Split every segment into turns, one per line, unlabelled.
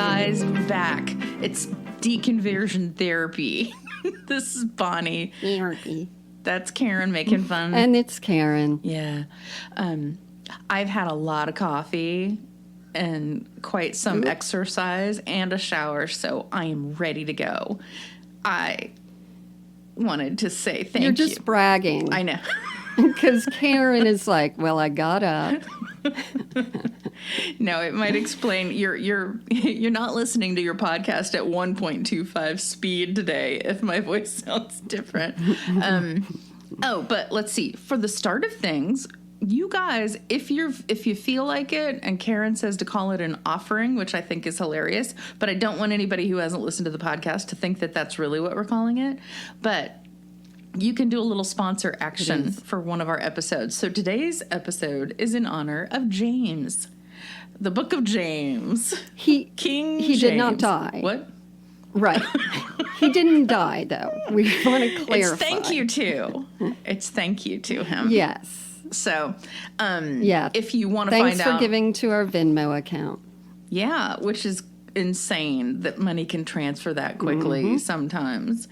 guys, we're back. It's Deconversion Therapy. This is Bonnie.
Therapy.
That's Karen making fun.
And it's Karen.
Yeah. I've had a lot of coffee and quite some exercise and a shower, so I am ready to go. I wanted to say thank you.
You're just bragging.
I know.
Because Karen is like, well, I got up.
No, it might explain you're not listening to your podcast at 1.25 speed today if my voice sounds different. But let's see. For the start of things, you guys, if you feel like it, and Karen says to call it an offering, which I think is hilarious, but I don't want anybody who hasn't listened to the podcast to think that that's really what we're calling it. But you can do a little sponsor action for one of our episodes. So today's episode is in honor of James. The book of James. King James.
He did not die.
What?
Right. He didn't die, though. We want to clarify.
It's thank you to. It's thank you to him.
Yes.
So, if you want to
Thanks
find out.
for giving to our Venmo account.
Yeah, which is insane that money can transfer that quickly sometimes.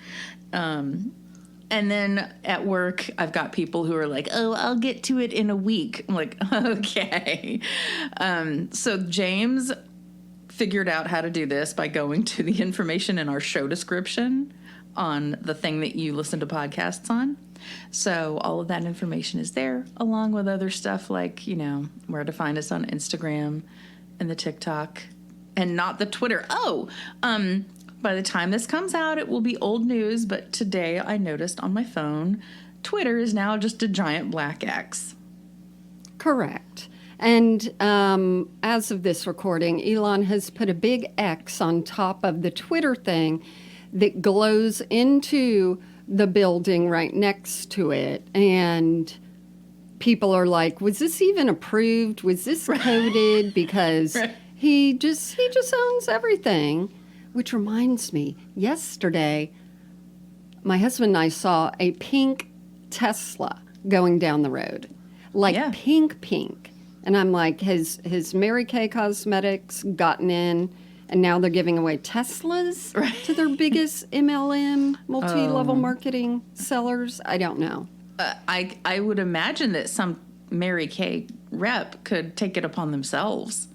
And then at work, I've got people who are like, oh, I'll get to it in a week. I'm like, okay. So James figured out how to do this by going to the information in our show description on the thing that you listen to podcasts on. So all of that information is there, along with other stuff like, where to find us on Instagram and the TikTok and not the Twitter. By the time this comes out, it will be old news, but today I noticed on my phone, Twitter is now just a giant black X.
Correct. And as of this recording, Elon has put a big X on top of the Twitter thing that glows into the building right next to it. And people are like, was this even approved? Was this coded? Because he just owns everything. Which reminds me, yesterday, my husband and I saw a pink Tesla going down the road. Pink. And I'm like, has Mary Kay Cosmetics gotten in and now they're giving away Teslas to their biggest MLM, multi-level marketing sellers? I don't know.
I would imagine that some Mary Kay rep could take it upon themselves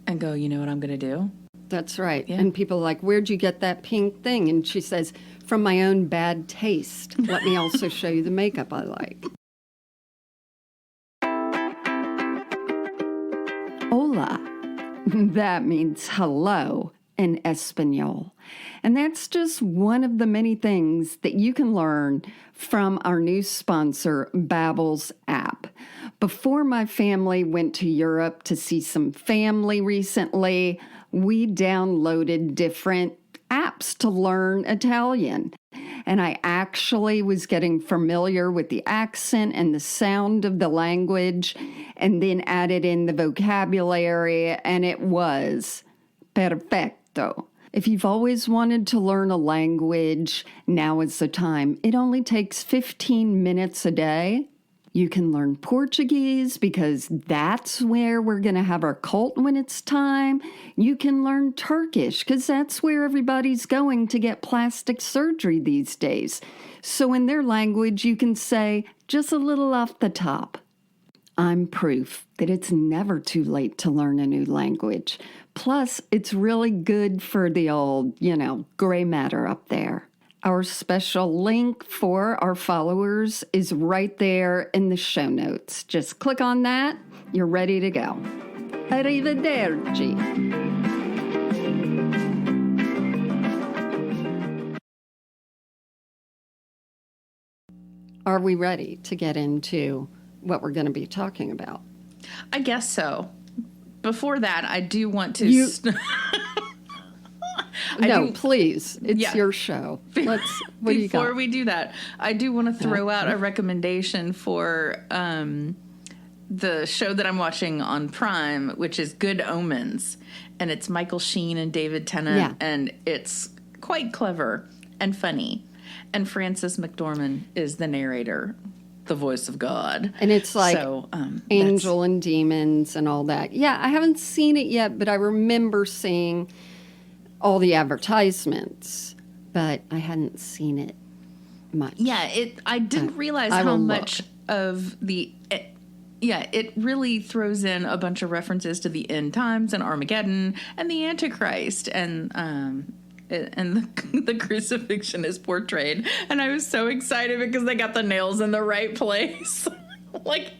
and go, you know what I'm going to do?
That's right. Yeah. And people are like, where'd you get that pink thing? And she says, from my own bad taste. Let me also show you the makeup I like. Hola. That means hello in Espanol. And that's just one of the many things that you can learn from our new sponsor, Babbel's app. Before my family went to Europe to see some family recently, we downloaded different apps to learn Italian. And I actually was getting familiar with the accent and the sound of the language, and then added in the vocabulary, and it was perfecto. If you've always wanted to learn a language, now is the time. It only takes 15 minutes a day. You can learn Portuguese because that's where we're going to have our cult when it's time. You can learn Turkish because that's where everybody's going to get plastic surgery these days. So in their language, you can say just a little off the top. I'm proof that it's never too late to learn a new language. Plus, it's really good for the old, gray matter up there. Our special link for our followers is right there in the show notes. Just click on that. You're ready to go. Arrivederci. Are we ready to get into what we're going to be talking about?
I guess so. Before that, I do want to...
Please. It's your show. What do you got?
Before we do that, I do want to throw out a recommendation for the show that I'm watching on Prime, which is Good Omens. And it's Michael Sheen and David Tennant. And it's quite clever and funny. And Frances McDormand is the narrator. the voice of God.
And it's like
so,
angel and demons and all that. Yeah, I haven't seen it yet, but I remember seeing all the advertisements, but I hadn't seen it much.
Yeah, I didn't realize how much of it really throws in a bunch of references to the end times and Armageddon and the Antichrist and the crucifixion is portrayed. And I was so excited because they got the nails in the right place. Like,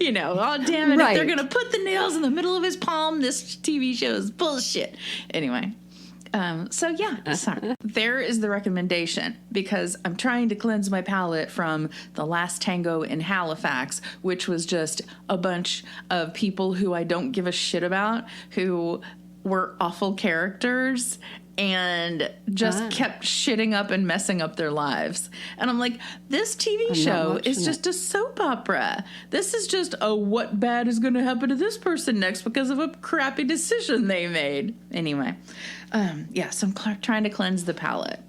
oh, damn it. Right. If they're going to put the nails in the middle of his palm, this TV show is bullshit. Anyway. Sorry. There is the recommendation, because I'm trying to cleanse my palate from The Last Tango in Halifax, which was just a bunch of people who I don't give a shit about, who were awful characters and just kept shitting up and messing up their lives. And I'm like, this TV show is just a soap opera. This is just what bad is going to happen to this person next because of a crappy decision they made. Anyway, so I'm trying to cleanse the palate.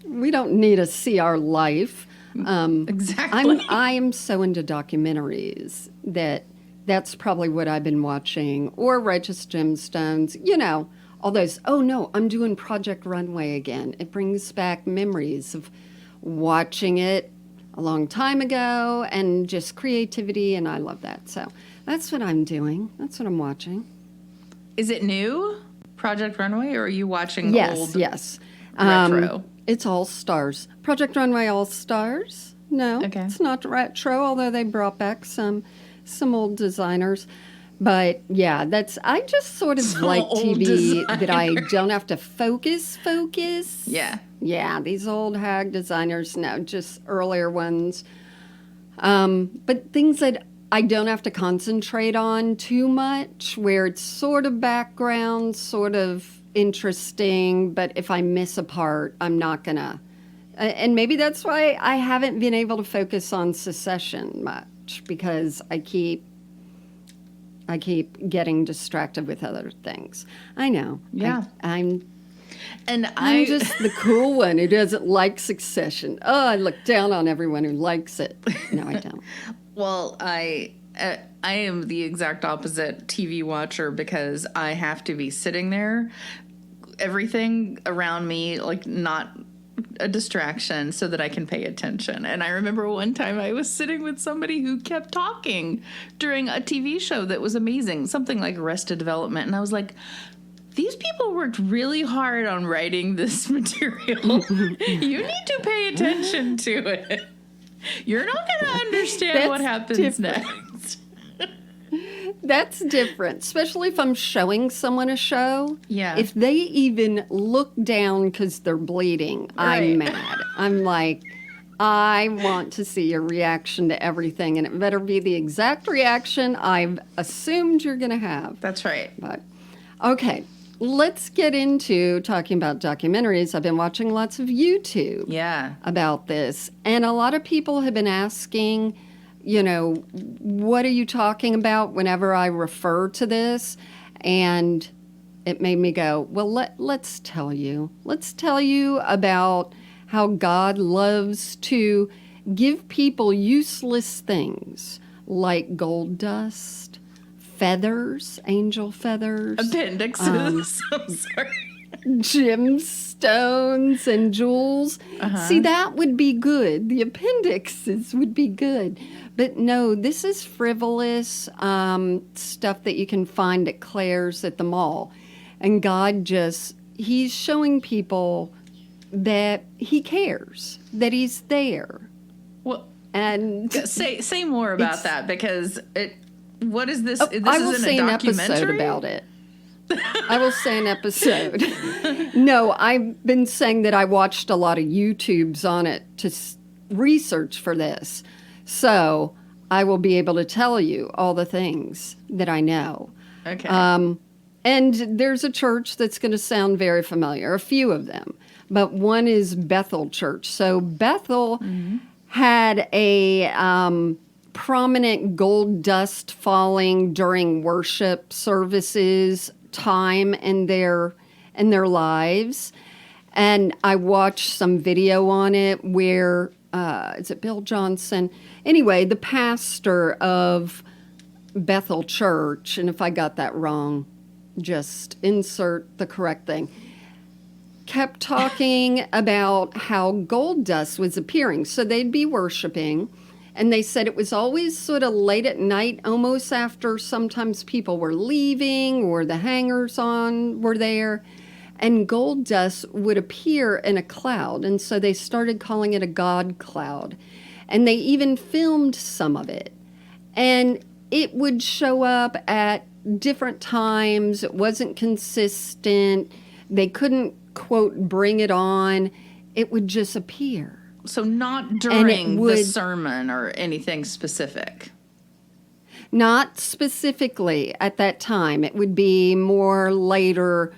We don't need to see our life.
Exactly.
I am so into documentaries that's probably what I've been watching, or Righteous Gemstones, all those. Oh no, I'm doing Project Runway again. It brings back memories of watching it a long time ago and just creativity, and I love that. So that's what I'm doing. That's what I'm watching.
Is it new, Project Runway, or are you watching old?
Yes.
Retro.
It's All Stars. Project Runway All Stars. No, It's not retro, although they brought back some old designers. But yeah, I just sort of like TV that I don't have to focus.
Yeah.
Yeah, these old hag designers, no, just earlier ones. But things that I don't have to concentrate on too much, where it's sort of background, sort of interesting, but if I miss a part, I'm not gonna. And maybe that's why I haven't been able to focus on Succession much, because I keep getting distracted with other things. I know.
Yeah.
I'm just the cool one who doesn't like Succession. Oh, I look down on everyone who likes it. No, I don't.
Well, I am the exact opposite TV watcher, because I have to be sitting there, everything around me, like, not a distraction, so that I can pay attention. And I remember one time I was sitting with somebody who kept talking during a TV show that was amazing, something like Arrested Development, and I was like, these people worked really hard on writing this material. You need to pay attention to it. You're not going to understand what happens next.
That's different, especially if I'm showing someone a show.
Yeah.
If they even look down because they're bleeding, I'm mad. I'm like, I want to see your reaction to everything, and it better be the exact reaction I've assumed you're going to have.
That's right.
But okay, let's get into talking about documentaries. I've been watching lots of YouTube about this, and a lot of people have been asking, what are you talking about whenever I refer to this? And it made me go, well, let's tell you. Let's tell you about how God loves to give people useless things like gold dust, feathers, angel feathers.
Appendixes. I'm sorry.
Gemstones and jewels. See, that would be good. The appendixes would be good. But no, this is frivolous stuff that you can find at Claire's at the mall. And God He's showing people that He cares, that He's there.
Well,
and
say more about that, because what is this? This
I will
isn't
say
a
an
documentary?
episode about it. I will say an episode. No, I've been saying that I watched a lot of YouTubes on it to research for this. So I will be able to tell you all the things that I know.
Okay.
And there's a church that's going to sound very familiar, a few of them. But one is Bethel Church. So Bethel had a prominent gold dust falling during worship services time in their lives. And I watched some video on it where is it Bill Johnson? Anyway, the pastor of Bethel Church, and if I got that wrong, just insert the correct thing, kept talking about how gold dust was appearing. So they'd be worshiping, and they said it was always sort of late at night, almost after sometimes people were leaving or the hangers-on were there, and gold dust would appear in a cloud. And so they started calling it a God cloud. And they even filmed some of it. And it would show up at different times. It wasn't consistent. They couldn't, quote, bring it on. It would just appear.
So not during the sermon or anything specific?
Not specifically at that time. It would be more later,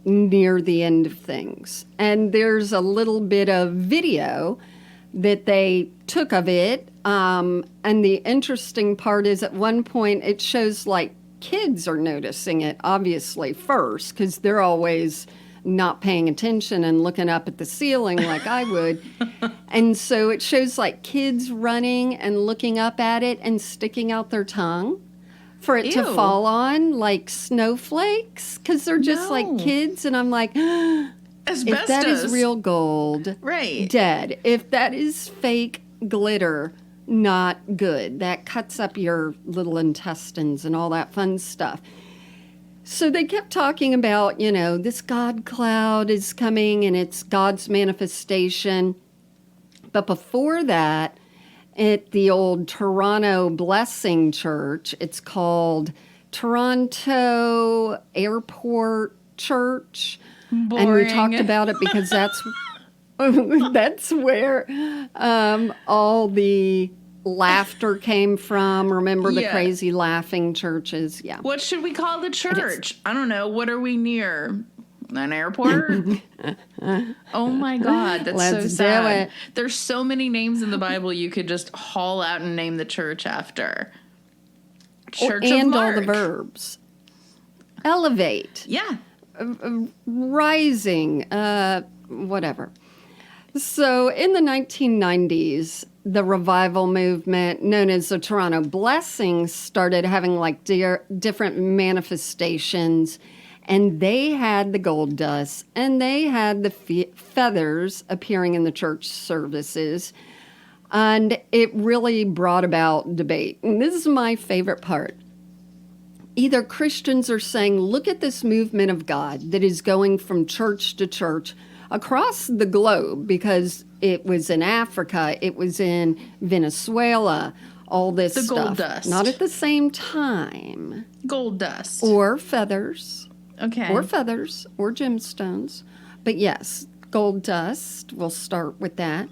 near the end of things. And there's a little bit of video that they took of it. And the interesting part is at one point it shows like kids are noticing it, obviously, first, because they're always not paying attention and looking up at the ceiling like I would. And so it shows like kids running and looking up at it and sticking out their tongue for it to fall on like snowflakes, because they're just like kids. And I'm like,
asbestos.
If that is real gold,
right,
dead. If that is fake glitter, not good. That cuts up your little intestines and all that fun stuff. So they kept talking about, this God cloud is coming and it's God's manifestation. But before that, at the old Toronto Blessing Church, it's called Toronto Airport Church.
Boring.
And we talked about it because that's where all the laughter came from. Remember the crazy laughing churches? Yeah.
What should we call the church? I don't know. What are we near? An airport? Oh my God, that's so sad. There's so many names in the Bible you could just haul out and name the church after. Church of Mark.
All the verbs. Elevate.
Yeah.
Rising. Whatever. So in the 1990s, the revival movement known as the Toronto Blessing started having like different manifestations, and they had the gold dust and they had the feathers appearing in the church services, and it really brought about debate. And this is my favorite part. Either Christians are saying, look at this movement of God that is going from church to church across the globe, because it was in Africa, it was in Venezuela, all this stuff.
The gold dust.
Not at the same time.
Gold dust.
Or feathers.
Okay.
Or feathers, or gemstones. But yes, gold dust, we'll start with that.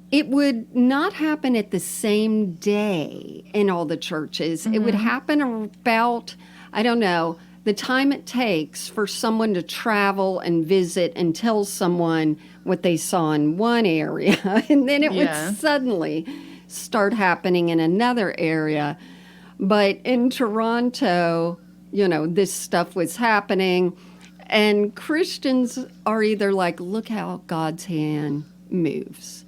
It would not happen at the same day in all the churches. Mm-hmm. It would happen about, I don't know, the time it takes for someone to travel and visit and tell someone what they saw in one area, and then it would suddenly start happening in another area. But in Toronto, this stuff was happening, and Christians are either like, look how God's hand moves.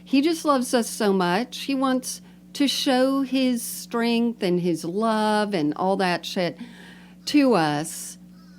He just loves us so much. He wants to show his strength and his love and all that shit to us.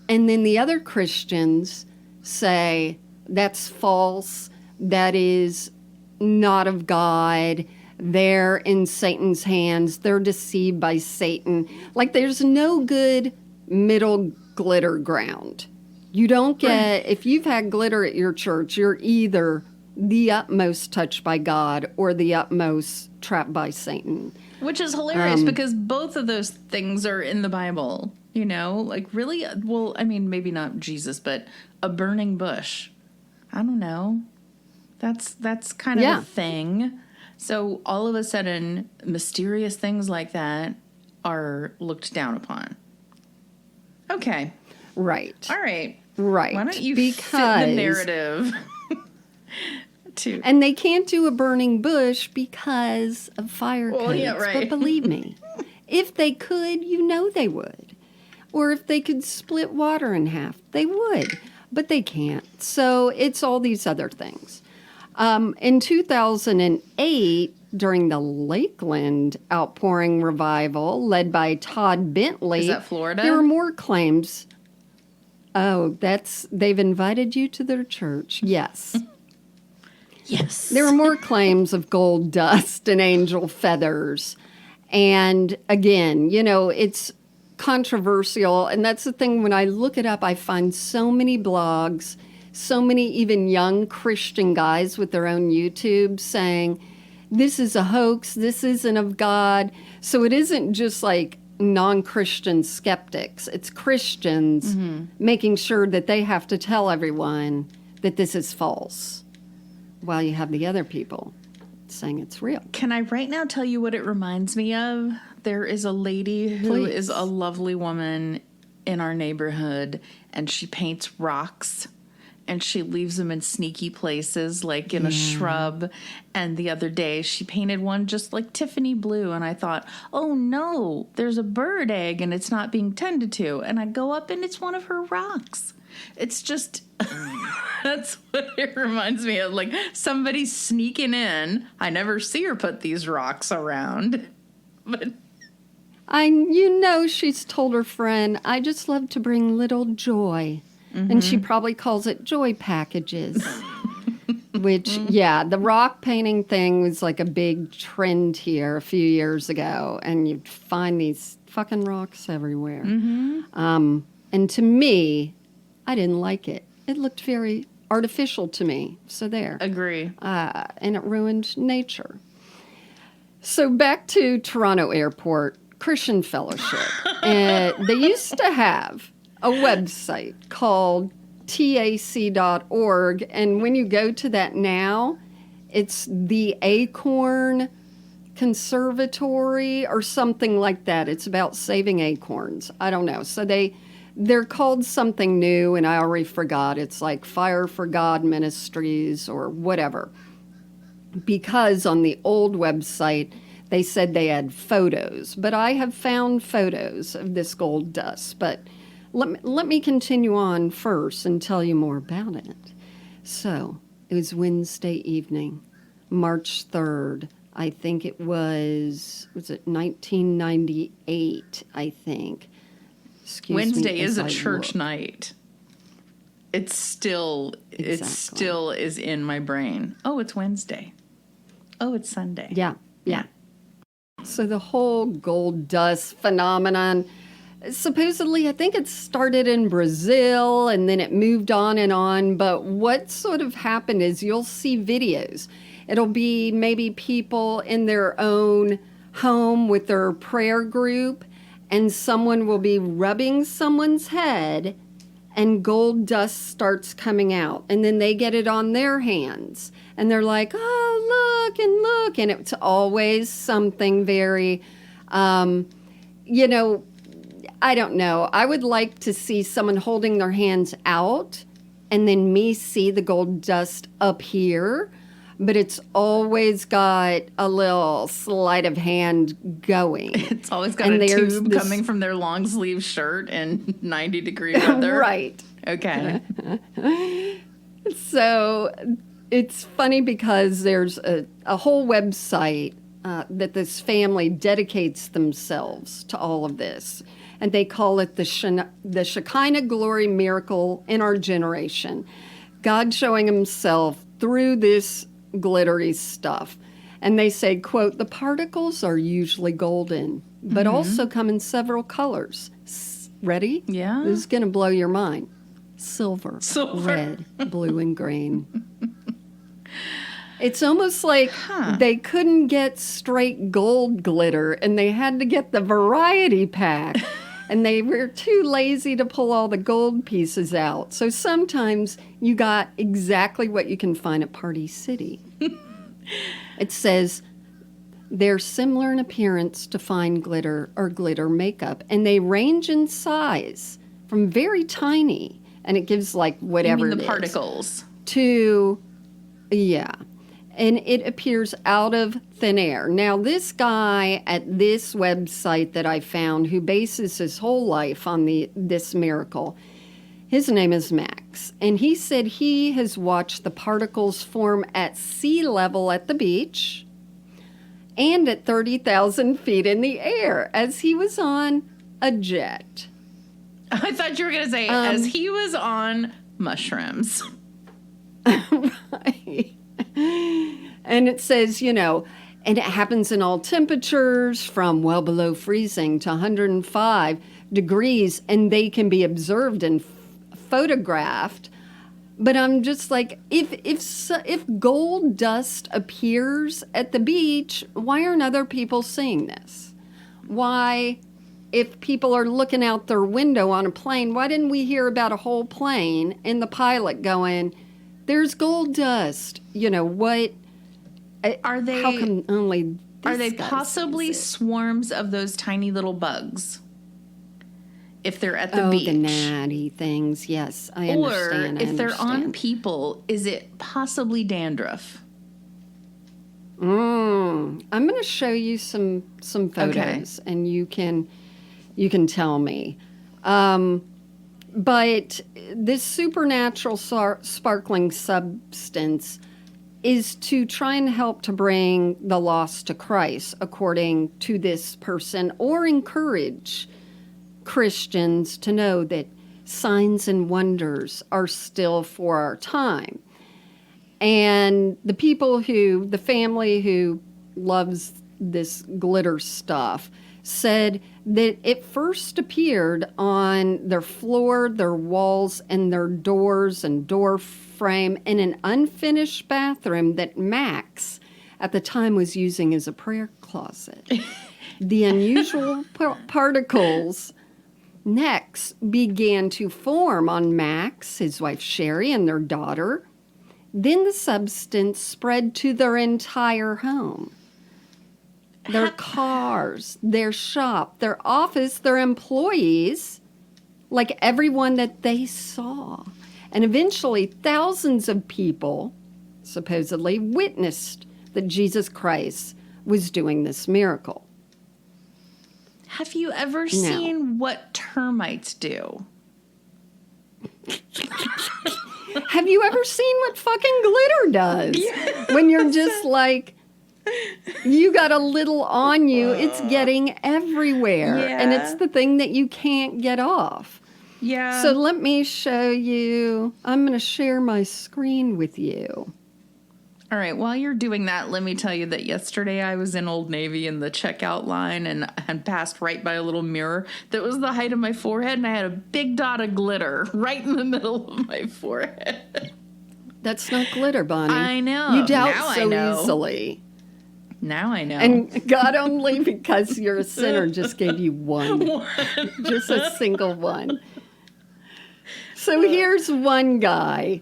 And then the other Christians say, that's false. That is not of God. They're in Satan's hands. They're deceived by Satan. Like, there's no good middle glitter ground. You don't get, if you've had glitter at your church, you're either the utmost touched by God or the utmost trapped by Satan.
Which is hilarious because both of those things are in the Bible, like really, well, I mean, maybe not Jesus, but a burning bush. I don't know. That's kind of a thing. So all of a sudden, mysterious things like that are looked down upon. Okay.
Right.
All right.
Right.
Why don't you fit the narrative?
And they can't do a burning bush because of fire codes.
Yeah, right.
But believe me, if they could, they would. Or if they could split water in half, they would. But they can't. So it's all these other things. In 2008, during the Lakeland Outpouring Revival, led by Todd Bentley.
Is that Florida?
There were more claims. Oh, they've invited you to their church. Yes.
Yes.
There were more claims of gold dust and angel feathers. And again, it's controversial. And that's the thing, when I look it up, I find so many blogs, so many even young Christian guys with their own YouTube saying, this is a hoax, this isn't of God. So it isn't just like non-Christian skeptics. It's Christians making sure that they have to tell everyone that this is false, while you have the other people saying it's real.
Can I right now tell you what it reminds me of? There is a lady who is a lovely woman in our neighborhood, and she paints rocks. And she leaves them in sneaky places, like in a shrub. And the other day, she painted one just like Tiffany blue. And I thought, oh no, there's a bird egg and it's not being tended to. And I go up and it's one of her rocks. It's just, that's what it reminds me of. Like somebody sneaking in. I never see her put these rocks around. But
she's told her friend, I just love to bring little joy. And she probably calls it joy packages, which, the rock painting thing was like a big trend here a few years ago. And you'd find these fucking rocks everywhere. And to me, I didn't like it. It looked very artificial to me. So there.
agree.
And it ruined nature. So back to Toronto Airport, Christian Fellowship. They used to have a website called tac.org, and when you go to that now, it's the Acorn Conservatory or something like that. It's about saving acorns. I don't know. So they're called something new, and I already forgot. It's like Fire for God Ministries or whatever. Because on the old website, they said they had photos, but I have found photos of this gold dust, but let me continue on first and tell you more about it. So, it was Wednesday evening, March 3rd. I think it was it 1998, I think.
Wednesday is a church night. It still is in my brain. Oh, it's Wednesday. Oh, it's Sunday.
Yeah. So the whole gold dust phenomenon, supposedly, I think it started in Brazil and then it moved on and on. But what sort of happened is you'll see videos. It'll be maybe people in their own home with their prayer group, and someone will be rubbing someone's head and gold dust starts coming out. And then they get it on their hands. And they're like, oh, look and look. And it's always something very, I don't know. I would like to see someone holding their hands out and then me see the gold dust up here. But it's always got a little sleight of hand going.
It's always got a tube coming from their long sleeve shirt in 90-degree weather.
Right.
Okay.
So it's funny because there's a whole website that this family dedicates themselves to all of this. And they call it the Shekinah Glory Miracle in Our Generation. God showing himself through this glittery stuff. And they say, quote, the particles are usually golden, but also come in several colors. Ready?
Yeah.
This is going to blow your mind. Silver, red, blue, and green. It's almost like they couldn't get straight gold glitter and they had to get the variety pack. And they were too lazy to pull all the gold pieces out. So sometimes you got exactly what you can find at Party City. It says they're similar in appearance to fine glitter or glitter makeup. And they range in size from very tiny, and it gives like whatever
the particles.
To, and it appears out of thin air. Now, this guy at this website that I found, who bases his whole life on this miracle, His name is Max, and he said he has watched the particles form at sea level at the beach and at 30,000 feet in the air as he was on a jet.
I thought you were going to say, as he was on mushrooms.
Right. And it says, and it happens in all temperatures from well below freezing to 105 degrees, and they can be observed and photographed. But I'm just like, if gold dust appears at the beach, why aren't other people seeing this? Why, if people are looking out their window on a plane, why didn't we hear about a whole plane and the pilot going, there's gold dust? What?
Are they?
How come only this
Are they
guy
possibly
sees it?
swarms of those tiny little bugs? If they're at the
Oh,
beach.
the natty things. Yes, I
Or
understand.
if they're on people, is it possibly dandruff?
I'm going to show you some photos, and you can tell me. But this supernatural sparkling substance is to try and help to bring the lost to Christ, according to this person, or encourage Christians to know that signs and wonders are still for our time. And the family who loves this glitter stuff said that it first appeared on their floor, their walls, and their doors and door frame in an unfinished bathroom that Max at the time was using as a prayer closet. The unusual particles next began to form on Max, his wife Sherry, and their daughter. Then the substance spread to their entire home. Their cars, their shop, their office, their employees, like everyone that they saw. And eventually, thousands of people supposedly witnessed that Jesus Christ was doing this miracle.
Have you ever seen what termites do?
Have you ever seen what fucking glitter does? Yes. When you're just like, you got a little on you, it's getting everywhere.
Yeah.
And it's the thing that you can't get off.
Yeah.
So let me show you. I'm going to share my screen with you.
All right. While you're doing that, let me tell you that yesterday I was in Old Navy in the checkout line and passed right by a little mirror that was the height of my forehead, and I had a big dot of glitter right in the middle of my forehead.
That's not glitter, Bonnie.
I know.
You doubt
Now
so
I know.
easily.
Now I know.
And God only, because you're a sinner, just gave you one. Just a single one. So here's one guy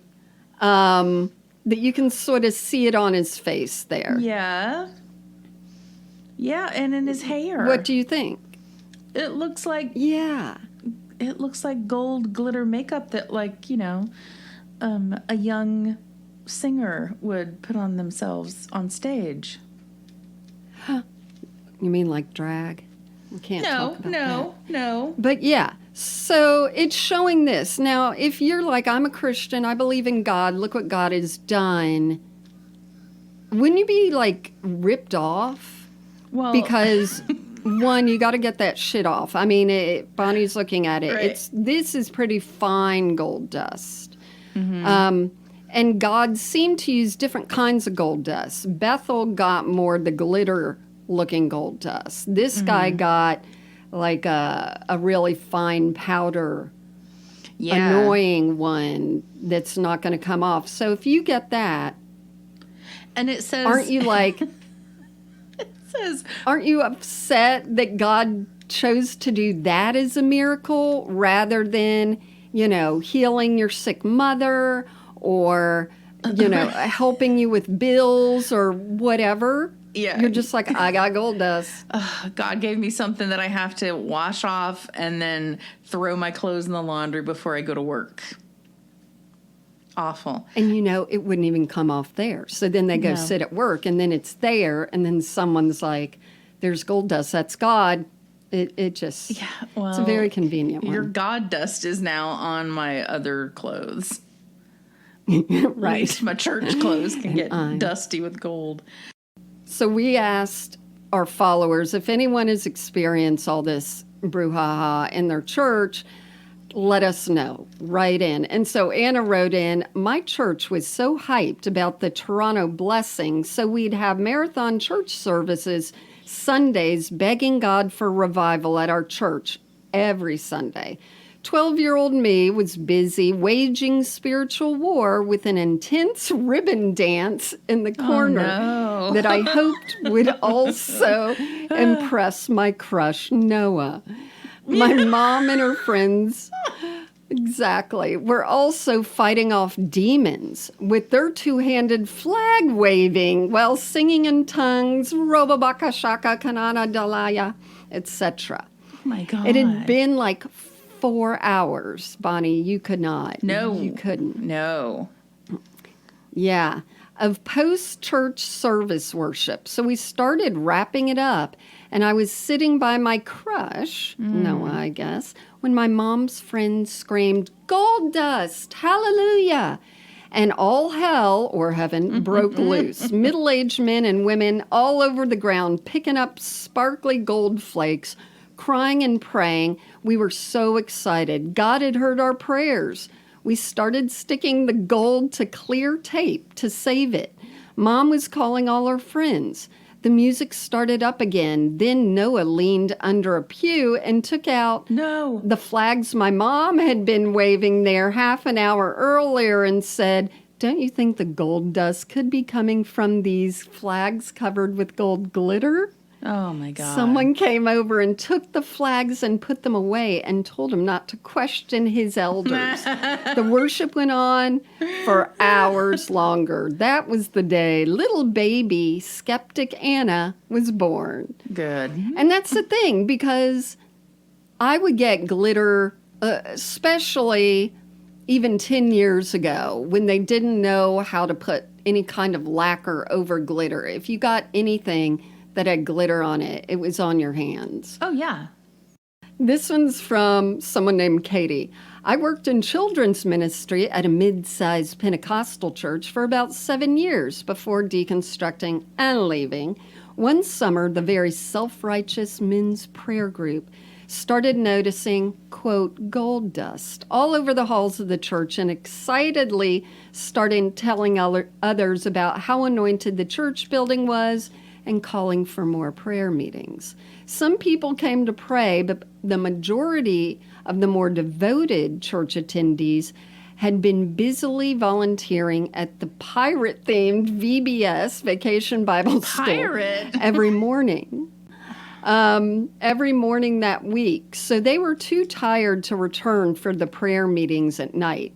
that you can sort of see it on his face there.
Yeah. Yeah, and in his hair.
What do you think?
It looks like...
Yeah.
It looks like gold glitter makeup that, like, a young singer would put on themselves on stage.
You mean like drag? We can't talk about that.
No.
But yeah, so it's showing this. Now, if you're like, I'm a Christian, I believe in God, look what God has done, wouldn't you be like ripped off?
Well,
because one, you got to get that shit off. I mean, Bonnie's looking at it.
Right.
This is pretty fine gold dust.
Mm-hmm.
And God seemed to use different kinds of gold dust. Bethel got more the glitter-looking gold dust. This guy got like a really fine powder, annoying one that's not going to come off. So if you get that,
and it says,
aren't you like, aren't you upset that God chose to do that as a miracle rather than, healing your sick mother or, helping you with bills or whatever?
Yeah.
You're just like, I got gold dust.
God gave me something that I have to wash off and then throw my clothes in the laundry before I go to work. Awful.
And it wouldn't even come off there. So then they go sit at work and then it's there and then someone's like, there's gold dust. That's God. It just,
Yeah, well,
it's a very convenient
your
one.
God dust is now on my other clothes.
Right.
At least my church clothes can get
I-
dusty with gold.
So we asked our followers if anyone has experienced all this brouhaha in their church, let us know. Write in. And so Anna wrote in, my church was so hyped about the Toronto blessing, so we'd have marathon church services Sundays begging God for revival at our church every Sunday. 12-year-old me was busy waging spiritual war with an intense ribbon dance in the corner
no.
that I hoped would also impress my crush, Noah. My mom and her friends, exactly, were also fighting off demons with their two-handed flag waving while singing in tongues, Robabaka Shaka Kanana Dalaya, etc.
Oh my God.
It had been like 4 hours, Bonnie. You could not.
No.
You couldn't.
No.
Yeah, of post-church service worship. So we started wrapping it up, and I was sitting by my crush, Noah, I guess, when my mom's friend screamed, "Gold dust! Hallelujah!" And all hell, or heaven, broke loose. Middle-aged men and women all over the ground picking up sparkly gold flakes, crying and praying. We were so excited. God had heard our prayers. We started sticking the gold to clear tape to save it. Mom was calling all her friends. The music started up again. Then Noah leaned under a pew and took out the flags my mom had been waving there half an hour earlier and said, "Don't you think the gold dust could be coming from these flags covered with gold glitter?"
Oh my God.
Someone came over and took the flags and put them away and told him not to question his elders. The worship went on for hours longer. That was the day little baby skeptic Anna was born.
Good.
And that's the thing, because I would get glitter, especially even 10 years ago when they didn't know how to put any kind of lacquer over glitter. If you got anything that had glitter on it, it was on your hands.
Oh, yeah.
This one's from someone named Katie. I worked in children's ministry at a mid-sized Pentecostal church for about 7 years before deconstructing and leaving. One summer, the very self-righteous men's prayer group started noticing, quote, gold dust all over the halls of the church and excitedly started telling others about how anointed the church building was and calling for more prayer meetings. Some people came to pray, but the majority of the more devoted church attendees had been busily volunteering at the pirate-themed VBS, Vacation Bible School, every morning. Every morning that week. So they were too tired to return for the prayer meetings at night.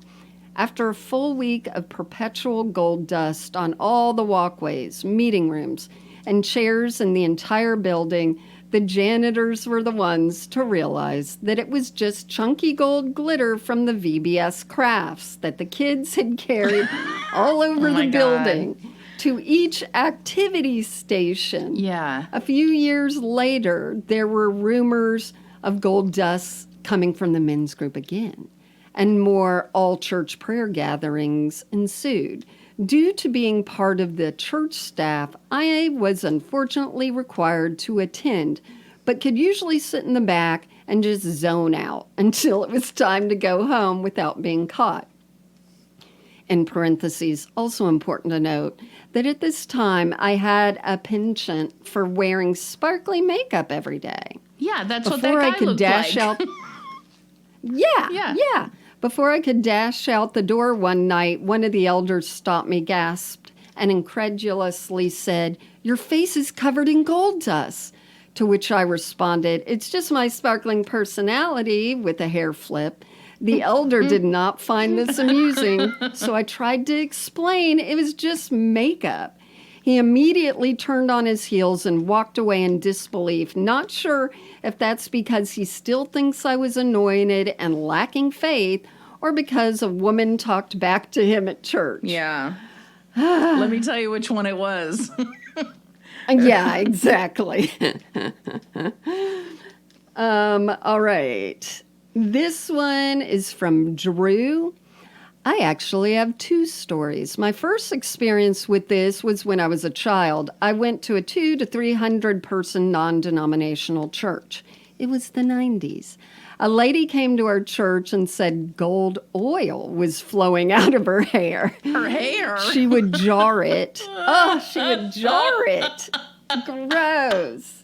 After a full week of perpetual gold dust on all the walkways, meeting rooms, and chairs in the entire building, the janitors were the ones to realize that it was just chunky gold glitter from the VBS crafts that the kids had carried all over the building to each activity station.
Yeah.
A few years later, there were rumors of gold dust coming from the men's group again, and more all-church prayer gatherings ensued. Due to being part of the church staff, I was unfortunately required to attend, but could usually sit in the back and just zone out until it was time to go home without being caught. In parentheses, also important to note that at this time I had a penchant for wearing sparkly makeup every day.
Yeah, that's
Before
what that
I
guy
could
looked
dash
like.
out. Yeah. Before I could dash out the door one night, one of the elders stopped me, gasped, and incredulously said, "Your face is covered in gold dust." To which I responded, "It's just my sparkling personality," with a hair flip. The elder did not find this amusing, so I tried to explain it was just makeup. He immediately turned on his heels and walked away in disbelief, not sure if that's because he still thinks I was anointed and lacking faith, or because a woman talked back to him at church.
Yeah. Let me tell you which one it was.
Yeah, exactly. All right. This one is from Drew. I actually have two stories. My first experience with this was when I was a child. I went to a 200 to 300 person non-denominational church. It was the 90s. A lady came to our church and said gold oil was flowing out of her hair.
Her hair?
She would jar it. Oh, she would jar it. Gross.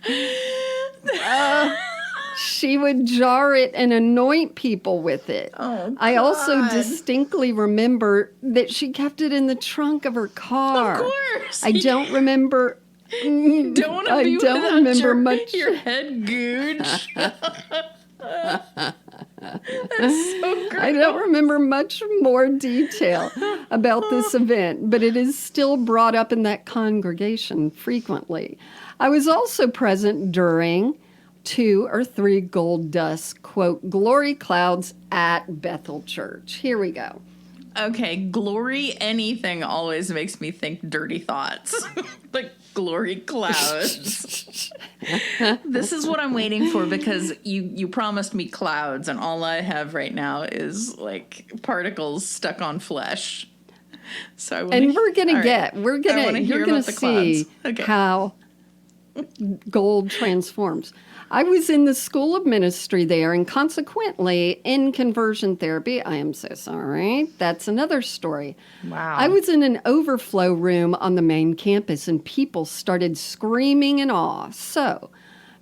She would jar it and anoint people with it.
Oh, God.
I also distinctly remember that she kept it in the trunk of her car.
Of course.
I don't remember.
You don't want to be
don't
without
remember much.
your head gooch. That's so gross.
I don't remember much more detail about this event, but it is still brought up in that congregation frequently. I was also present during 2 or 3 gold dust, quote, glory clouds at Bethel Church. Here we go.
Okay, glory anything always makes me think dirty thoughts. Like glory clouds. This is what I'm waiting for because you promised me clouds and all I have right now is like particles stuck on flesh. So
you're gonna see how gold transforms. I was in the school of ministry there, and consequently in conversion therapy. I am so sorry. That's another story.
Wow.
I was in an overflow room on the main campus, and people started screaming in awe. So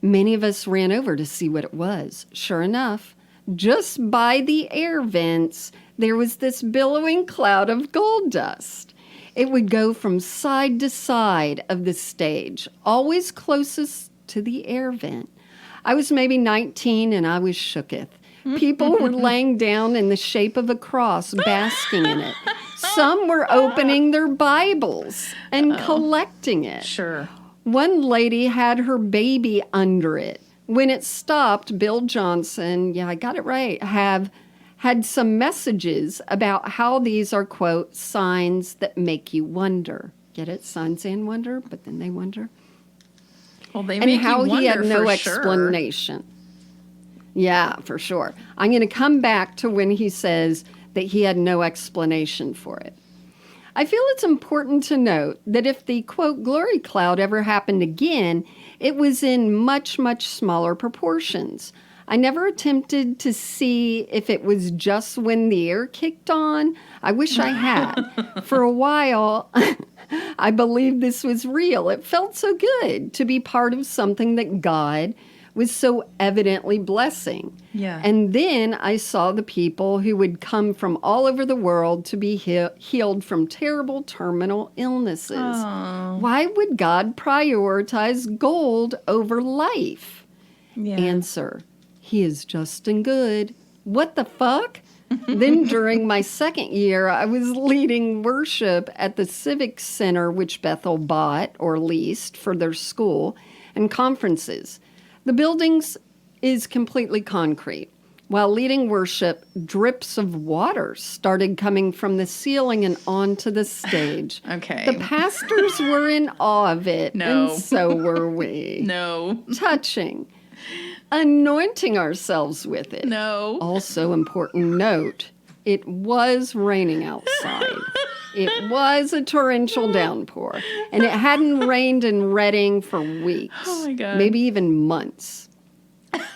many of us ran over to see what it was. Sure enough, just by the air vents, there was this billowing cloud of gold dust. It would go from side to side of the stage, always closest to the air vent. I was maybe 19 and I was shooketh. People were laying down in the shape of a cross, basking in it. Some were opening their Bibles and collecting it.
Sure.
One lady had her baby under it. When it stopped, Bill Johnson, yeah, I got it right, had some messages about how these are, quote, signs that make you wonder. Get it? Signs and wonder, but then they wonder.
Well, they
and
make
how
you wonder
he had no
for
explanation.
Sure.
Yeah, for sure. I'm going to come back to when he says that he had no explanation for it. I feel it's important to note that if the, quote, glory cloud ever happened again, it was in much, much smaller proportions. I never attempted to see if it was just when the air kicked on. I wish I had. For a while, I believed this was real. It felt so good to be part of something that God was so evidently blessing.
Yeah.
And then I saw the people who would come from all over the world to be healed from terrible terminal illnesses.
Oh.
Why would God prioritize gold over life?
Yeah.
Answer, He is just and good. What the fuck? Then during my second year, I was leading worship at the Civic Center, which Bethel bought or leased for their school and conferences. The buildings is completely concrete. While leading worship, drips of water started coming from the ceiling and onto the stage.
Okay.
The pastors were in awe of it,
No.
and so were we.
No.
Touching. Anointing ourselves with it.
No.
Also important note, it was raining outside. It was a torrential downpour, and it hadn't rained in Redding for weeks.
Oh my God.
Maybe even months.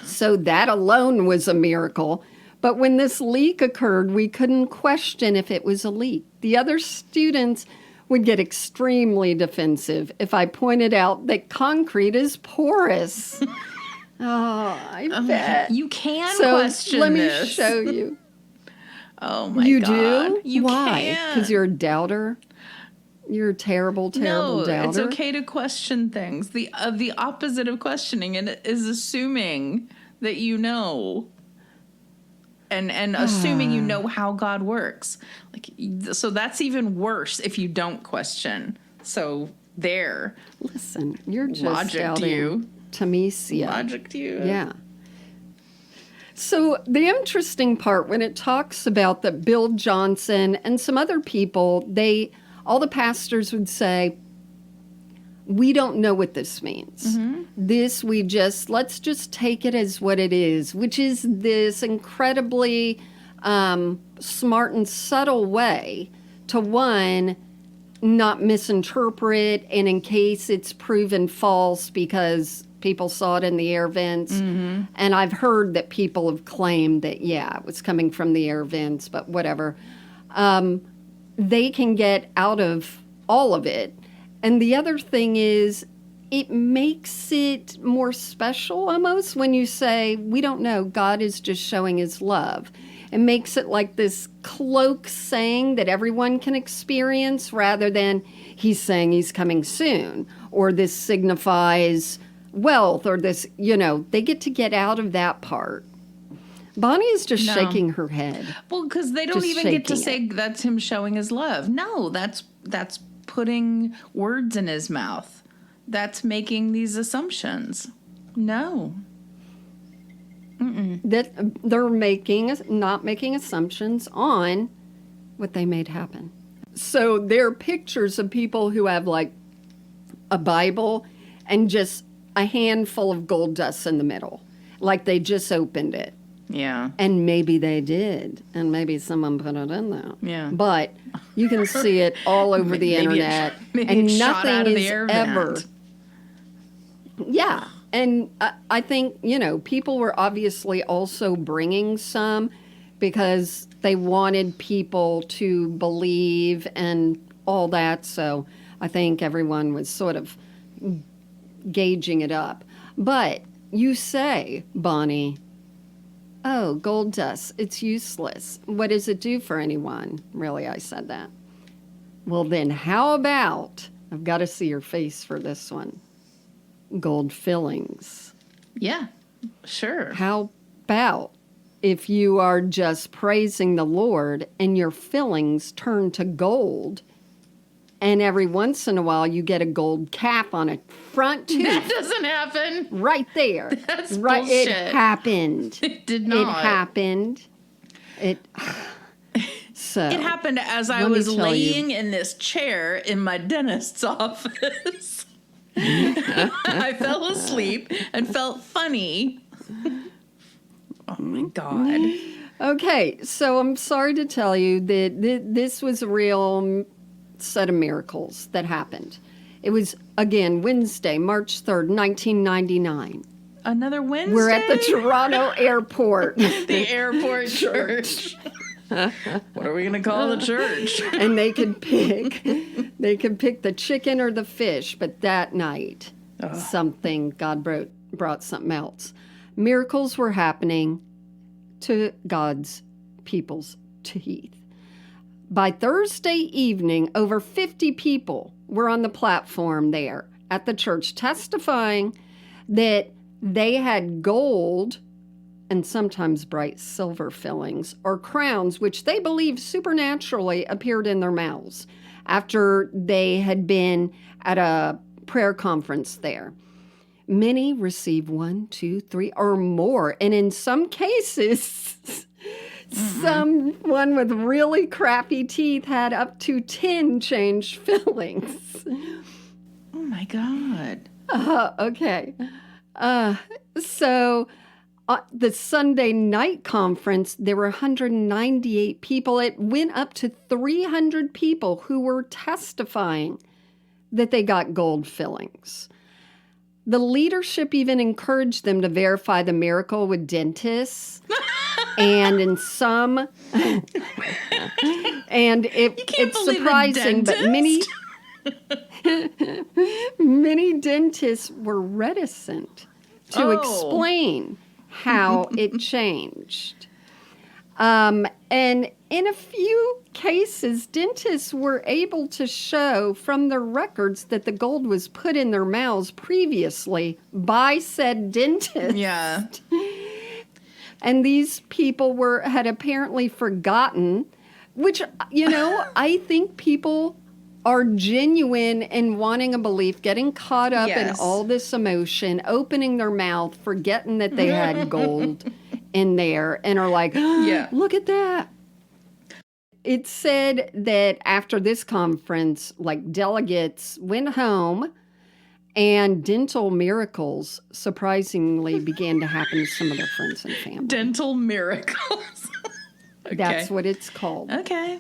So that alone was a miracle. But when this leak occurred, we couldn't question if it was a leak. The other students would get extremely defensive if I pointed out that concrete is porous. Oh, I bet.
You can
So
question
let me
this.
show you.
Oh my
You
God.
do?
You
Why?
can.
Because you're a doubter? You're a terrible, terrible doubter?
It's okay to question things. The opposite of questioning it is assuming that you know. And assuming you know how God works. So that's even worse if you don't question. So there.
Listen, you're just
Logic to
doubting
you.
Tamesia.
Logic to you.
Yeah. So the interesting part when it talks about that Bill Johnson and some other people, all the pastors would say, we don't know what this means. Let's just take it as what it is, which is this incredibly smart and subtle way to, one, not misinterpret, and in case it's proven false because people saw it in the air vents. And I've heard that people have claimed that, it was coming from the air vents, but whatever. They can get out of all of it. And the other thing is, it makes it more special almost when you say, we don't know, God is just showing his love. It makes it like this cloak saying that everyone can experience rather than he's saying he's coming soon, or this signifies wealth, or this, they get out of that part. Bonnie is just shaking her head.
Well, because they don't even get to say that's him showing his love. No, that's putting words in his mouth. That's making these assumptions. No.
That they're not making assumptions on what they made happen. So there are pictures of people who have like a Bible and just a handful of gold dust in the middle, like they just opened it.
Yeah.
And maybe they did, and maybe someone put it in there.
Yeah.
But you can see it all over the internet, and nothing is ever. Yeah. And I think, people were obviously also bringing some because they wanted people to believe and all that. So I think everyone was sort of gauging it up. But you say, Bonnie, oh, gold dust, it's useless. What does it do for anyone? Really, I said that. Well, then how about, I've got to see your face for this one, gold fillings.
Yeah, sure.
How about if you are just praising the Lord and your fillings turn to gold, and every once in a while you get a gold cap on a front tooth?
That doesn't happen.
Right there.
That's
right.
bullshit.
It happened.
It did not.
It happened. So
it happened as I was laying in this chair in my dentist's office. I fell asleep and felt funny. Oh my God.
Okay, so I'm sorry to tell you that this was a real set of miracles that happened. It was, again, Wednesday, March 3rd, 1999.
Another Wednesday?
We're at the Toronto airport.
The airport church. What are we going to call the church?
And they could pick the chicken or the fish, but that night, God brought something else. Miracles were happening to God's people's teeth. By Thursday evening, over 50 people were on the platform there at the church testifying that they had gold and sometimes bright silver fillings or crowns, which they believed supernaturally appeared in their mouths after they had been at a prayer conference there. Many received 1, 2, 3, or more. And in some cases, someone with really crappy teeth had up to 10 changed fillings.
Oh, my God.
Okay. So the Sunday night conference, there were 198 people. It went up to 300 people who were testifying that they got gold fillings. The leadership even encouraged them to verify the miracle with dentists. And in some, and it's surprising, but many dentists were reticent to explain how it changed. And in a few cases, dentists were able to show from their records that the gold was put in their mouths previously by said dentist.
Yeah.
And these people had apparently forgotten, which, I think people are genuine in wanting a belief, getting caught up in all this emotion, opening their mouth, forgetting that they had gold in there, and are like, look at that. It said that after this conference, like, delegates went home And dental miracles surprisingly began to happen to some of their friends and family.
Dental miracles. Okay.
That's what it's called.
Okay.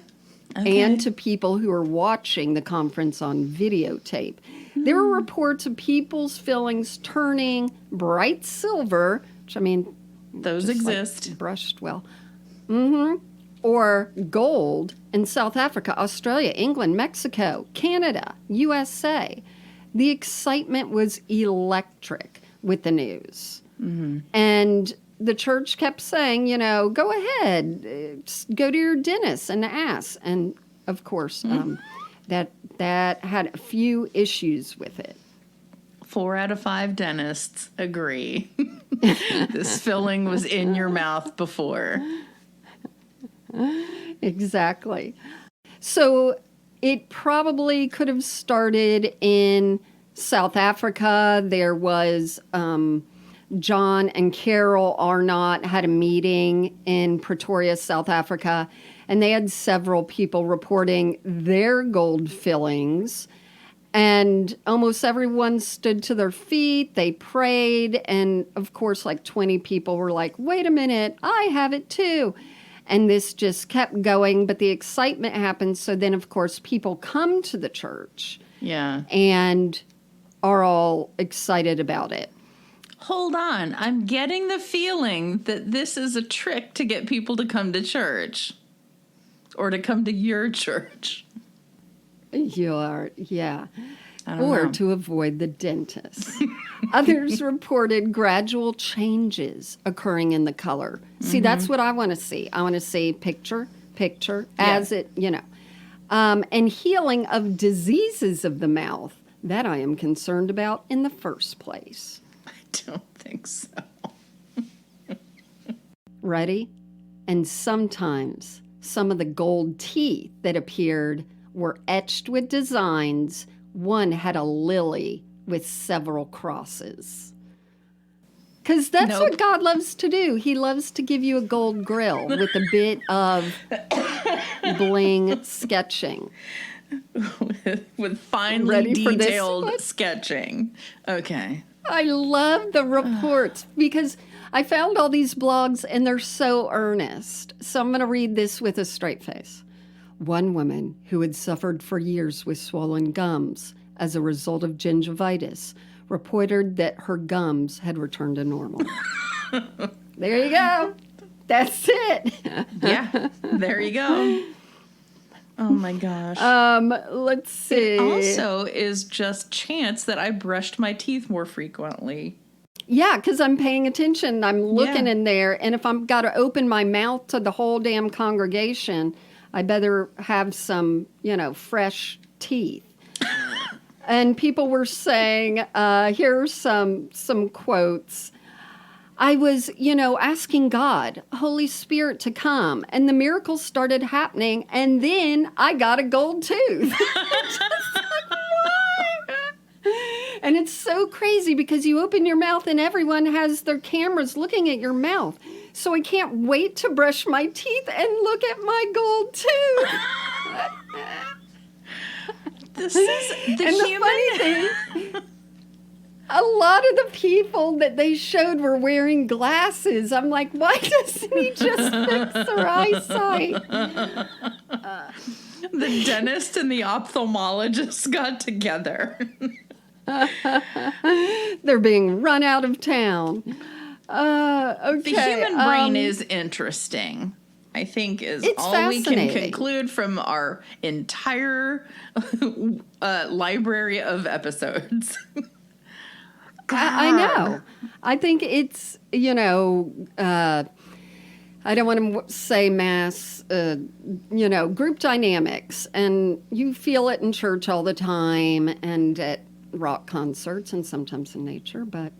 And to people who are watching the conference on videotape. There were reports of people's fillings turning bright silver, which I mean,
those exist.
Like brushed well. Or gold in South Africa, Australia, England, Mexico, Canada, USA. The excitement was electric with the news. And the church kept saying, go ahead, go to your dentist and ask. And of course, that had a few issues with it.
4 out of 5 dentists agree. This filling was in your mouth before.
Exactly. So it probably could have started in South Africa. There was John and Carol Arnott had a meeting in Pretoria, South Africa, and they had several people reporting their gold fillings. And almost everyone stood to their feet. They prayed. And of course, like 20 people were like, wait a minute, I have it too. And this just kept going. But the excitement happened. So then, of course, people come to the church.
Yeah.
And are all excited about it.
Hold on. I'm getting the feeling that this is a trick to get people to come to church. Or to come to your church.
Yeah.
Or
to avoid the dentist. Others reported gradual changes occurring in the color. See, that's what I want to see. I want to see picture, as it, and healing of diseases of the mouth. That I am concerned about in the first place.
I don't think so.
Ready? And sometimes some of the gold teeth that appeared were etched with designs. One had a lily with several crosses. Because that's what God loves to do. He loves to give you a gold grill with a bit of bling sketching.
With finely detailed sketching. Okay.
I love the reports because I found all these blogs and they're so earnest. So I'm going to read this with a straight face. One woman who had suffered for years with swollen gums as a result of gingivitis reported that her gums had returned to normal. There you go. That's it.
Yeah, there you go. Oh my gosh.
Let's see.
It also is just chance that I brushed my teeth more frequently.
Yeah, because I'm paying attention. I'm looking in there. And if I've got to open my mouth to the whole damn congregation, I better have some, fresh teeth. And people were saying, here's some quotes. I was, asking God, Holy Spirit, to come. And the miracles started happening. And then I got a gold tooth. And it's so crazy because you open your mouth and everyone has their cameras looking at your mouth. So I can't wait to brush my teeth and look at my gold tooth.
This is the
funny thing, a lot of the people that they showed were wearing glasses. I'm like, why doesn't he just fix their eyesight?
The dentist and the ophthalmologist got together.
They're being run out of town. Okay.
The human brain is interesting, I think, is all we can conclude from our entire library of episodes.
I know. I think it's, I don't want to say mass, group dynamics. And you feel it in church all the time and at rock concerts and sometimes in nature, but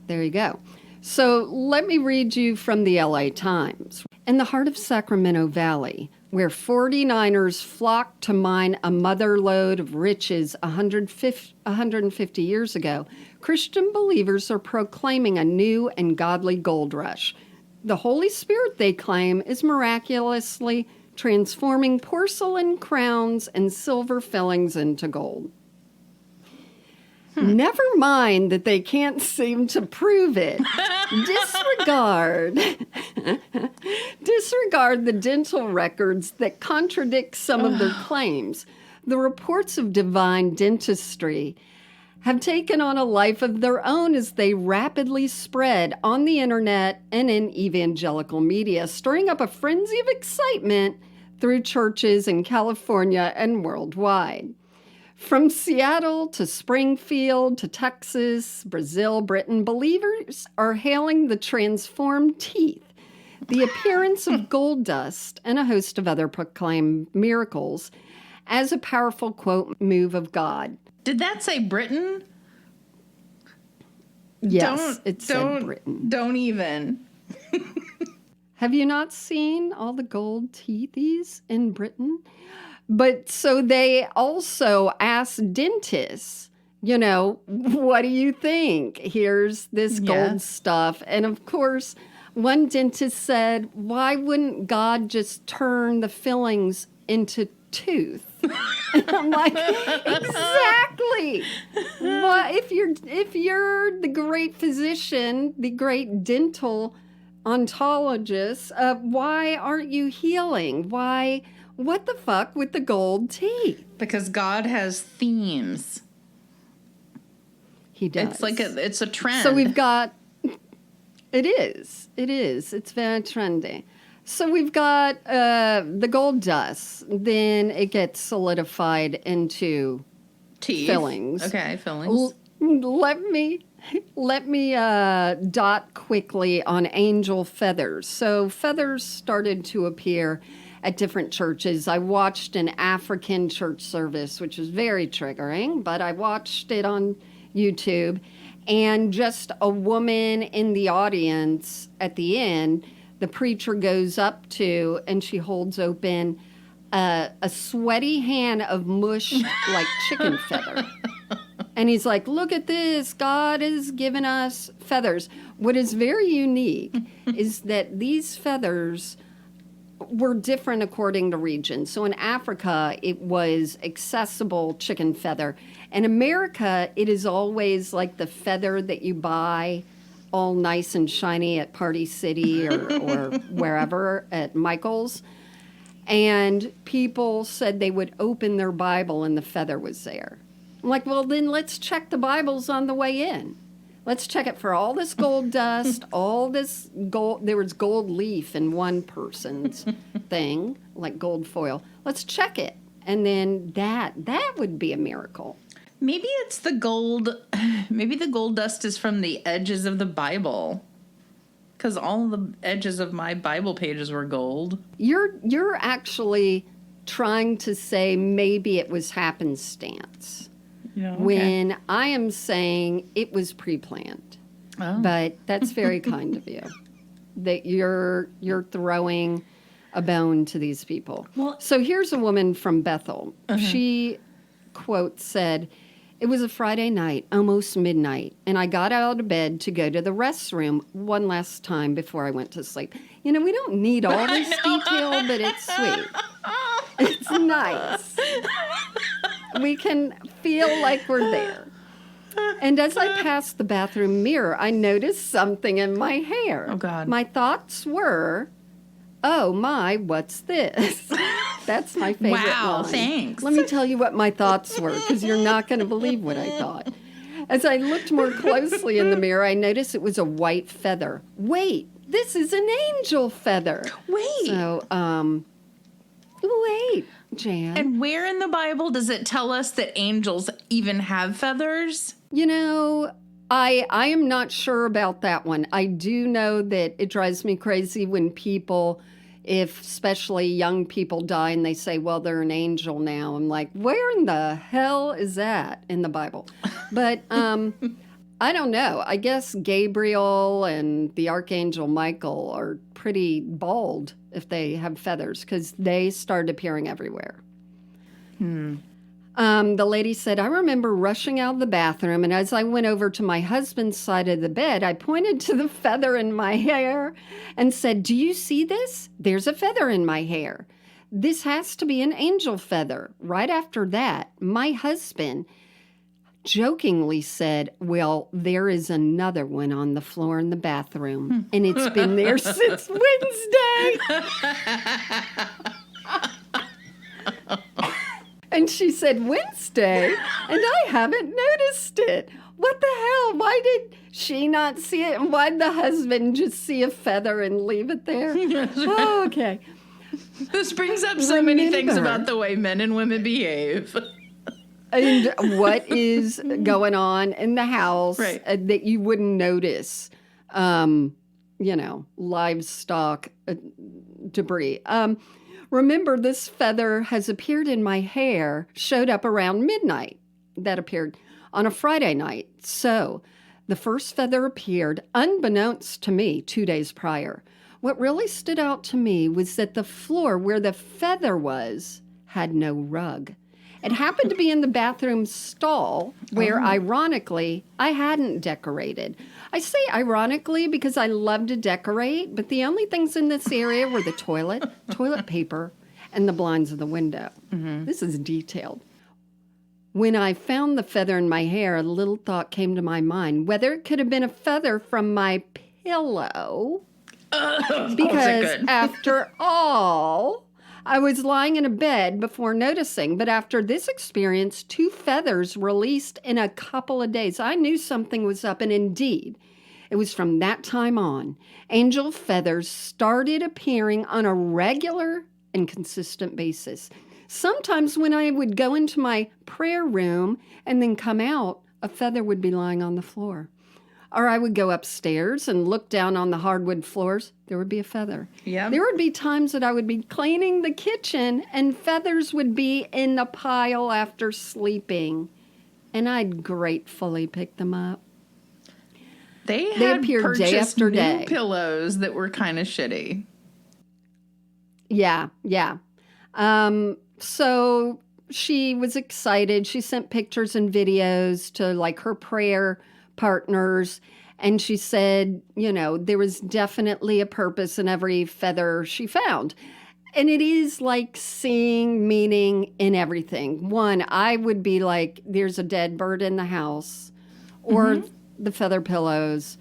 there you go. So let me read you from the LA Times. In the heart of Sacramento Valley, where 49ers flocked to mine a mother lode of riches 150 years ago, Christian believers are proclaiming a new and godly gold rush. The Holy Spirit, they claim, is miraculously transforming porcelain crowns and silver fillings into gold. Never mind that they can't seem to prove it. Disregard the dental records that contradict some of their claims. The reports of divine dentistry have taken on a life of their own as they rapidly spread on the internet and in evangelical media, stirring up a frenzy of excitement through churches in California and worldwide. From Seattle to Springfield to Texas, Brazil, Britain, believers are hailing the transformed teeth, the appearance of gold dust, and a host of other proclaimed miracles as a powerful, quote, move of God.
Did that say Britain?
Yes, it said Britain.
Don't even.
Have you not seen all the gold teethies in Britain? But so they also asked dentists, what do you think? Here's this gold stuff. And of course, one dentist said, why wouldn't God just turn the fillings into tooth? And I'm like, exactly. Well, if you're the great physician, the great dental ontologist, why aren't you healing? Why? What the fuck with the gold teeth?
Because God has themes.
He does.
It's a trend.
So we've got. It is. It's very trendy. So we've got the gold dust. Then it gets solidified into
teeth.
Fillings.
Okay, fillings.
Let me dot quickly on angel feathers. So feathers started to appear at different churches. I watched an African church service, which was very triggering, but I watched it on YouTube. And just a woman in the audience at the end, the preacher goes up to, and she holds open a sweaty hand of mushed like chicken feather. And he's like, look at this. God has given us feathers. What is very unique is that these feathers were different according to region. So in Africa, it was accessible chicken feather. In America, it is always like the feather that you buy all nice and shiny at Party City or wherever at Michael's. And people said they would open their Bible and the feather was there. I'm like, well, then let's check the Bibles on the way in. Let's check it for all this gold dust, all this gold. There was gold leaf in one person's thing, like gold foil. Let's check it. And then that would be a miracle.
Maybe it's the gold. Maybe the gold dust is from the edges of the Bible. Because all the edges of my Bible pages were gold.
You're actually trying to say maybe it was happenstance.
Yeah, okay.
When I am saying it was pre-planned.
Oh.
But that's very kind of you. That you're throwing a bone to these people.
Well,
so here's a woman from Bethel. She, quote, said, it was a Friday night, almost midnight, and I got out of bed to go to the restroom one last time before I went to sleep. We don't need all this detail, but it's sweet. It's nice. We can feel like we're there. And as I passed the bathroom mirror, I noticed something in my hair.
Oh, God.
My thoughts were, oh, my, what's this? That's my favorite
Wow,
line.
thanks.
Let me tell you what my thoughts were, because you're not going to believe what I thought. As I looked more closely in the mirror, I noticed it was a white feather. Wait, this is an angel feather.
Wait.
So, wait, Jan.
And where in the Bible does it tell us that angels even have feathers?
I am not sure about that one. I do know that it drives me crazy when people, if especially young people die and they say, well, they're an angel now. I'm like, where in the hell is that in the Bible? But I don't know. I guess Gabriel and the Archangel Michael are pretty bald if they have feathers because they started appearing everywhere. The lady said, I remember rushing out of the bathroom, and as I went over to my husband's side of the bed, I pointed to the feather in my hair and said, do you see this? There's a feather in my hair. This has to be an angel feather. Right after that, my husband jokingly said, well, there is another one on the floor in the bathroom, and it's been there since Wednesday. And she said, Wednesday? And I haven't noticed it. What the hell? Why did she not see it? And why did the husband just see a feather and leave it there? Oh, okay.
This brings up so many things about the way men and women behave.
And what is going on in the house that you wouldn't notice, livestock debris. Remember, this feather has appeared in my hair, showed up around midnight. That appeared on a Friday night. So the first feather appeared unbeknownst to me 2 days prior. What really stood out to me was that the floor where the feather was had no rug. It happened to be in the bathroom stall where, ironically, I hadn't decorated. I say ironically because I love to decorate, but the only things in this area were the toilet paper, and the blinds of the window. Mm-hmm. This is detailed. When I found the feather in my hair, a little thought came to my mind, whether it could have been a feather from my pillow, because after all, I was lying in a bed before noticing, but after this experience, 2 feathers released in a couple of days. I knew something was up, and indeed, it was from that time on. Angel feathers started appearing on a regular and consistent basis. Sometimes when I would go into my prayer room and then come out, a feather would be lying on the floor. Or I would go upstairs and look down on the hardwood floors. There would be a feather. Yeah. There would be times that I would be cleaning the kitchen and feathers would be in the pile after sleeping. And I'd gratefully pick them up.
They appeared
purchased day after day.
New pillows that were kind of shitty.
Yeah. So she was excited. She sent pictures and videos to like her prayer partners, and she said, there was definitely a purpose in every feather she found. And it is like seeing meaning in everything. One, I would be like, there's a dead bird in the house, or the feather pillows,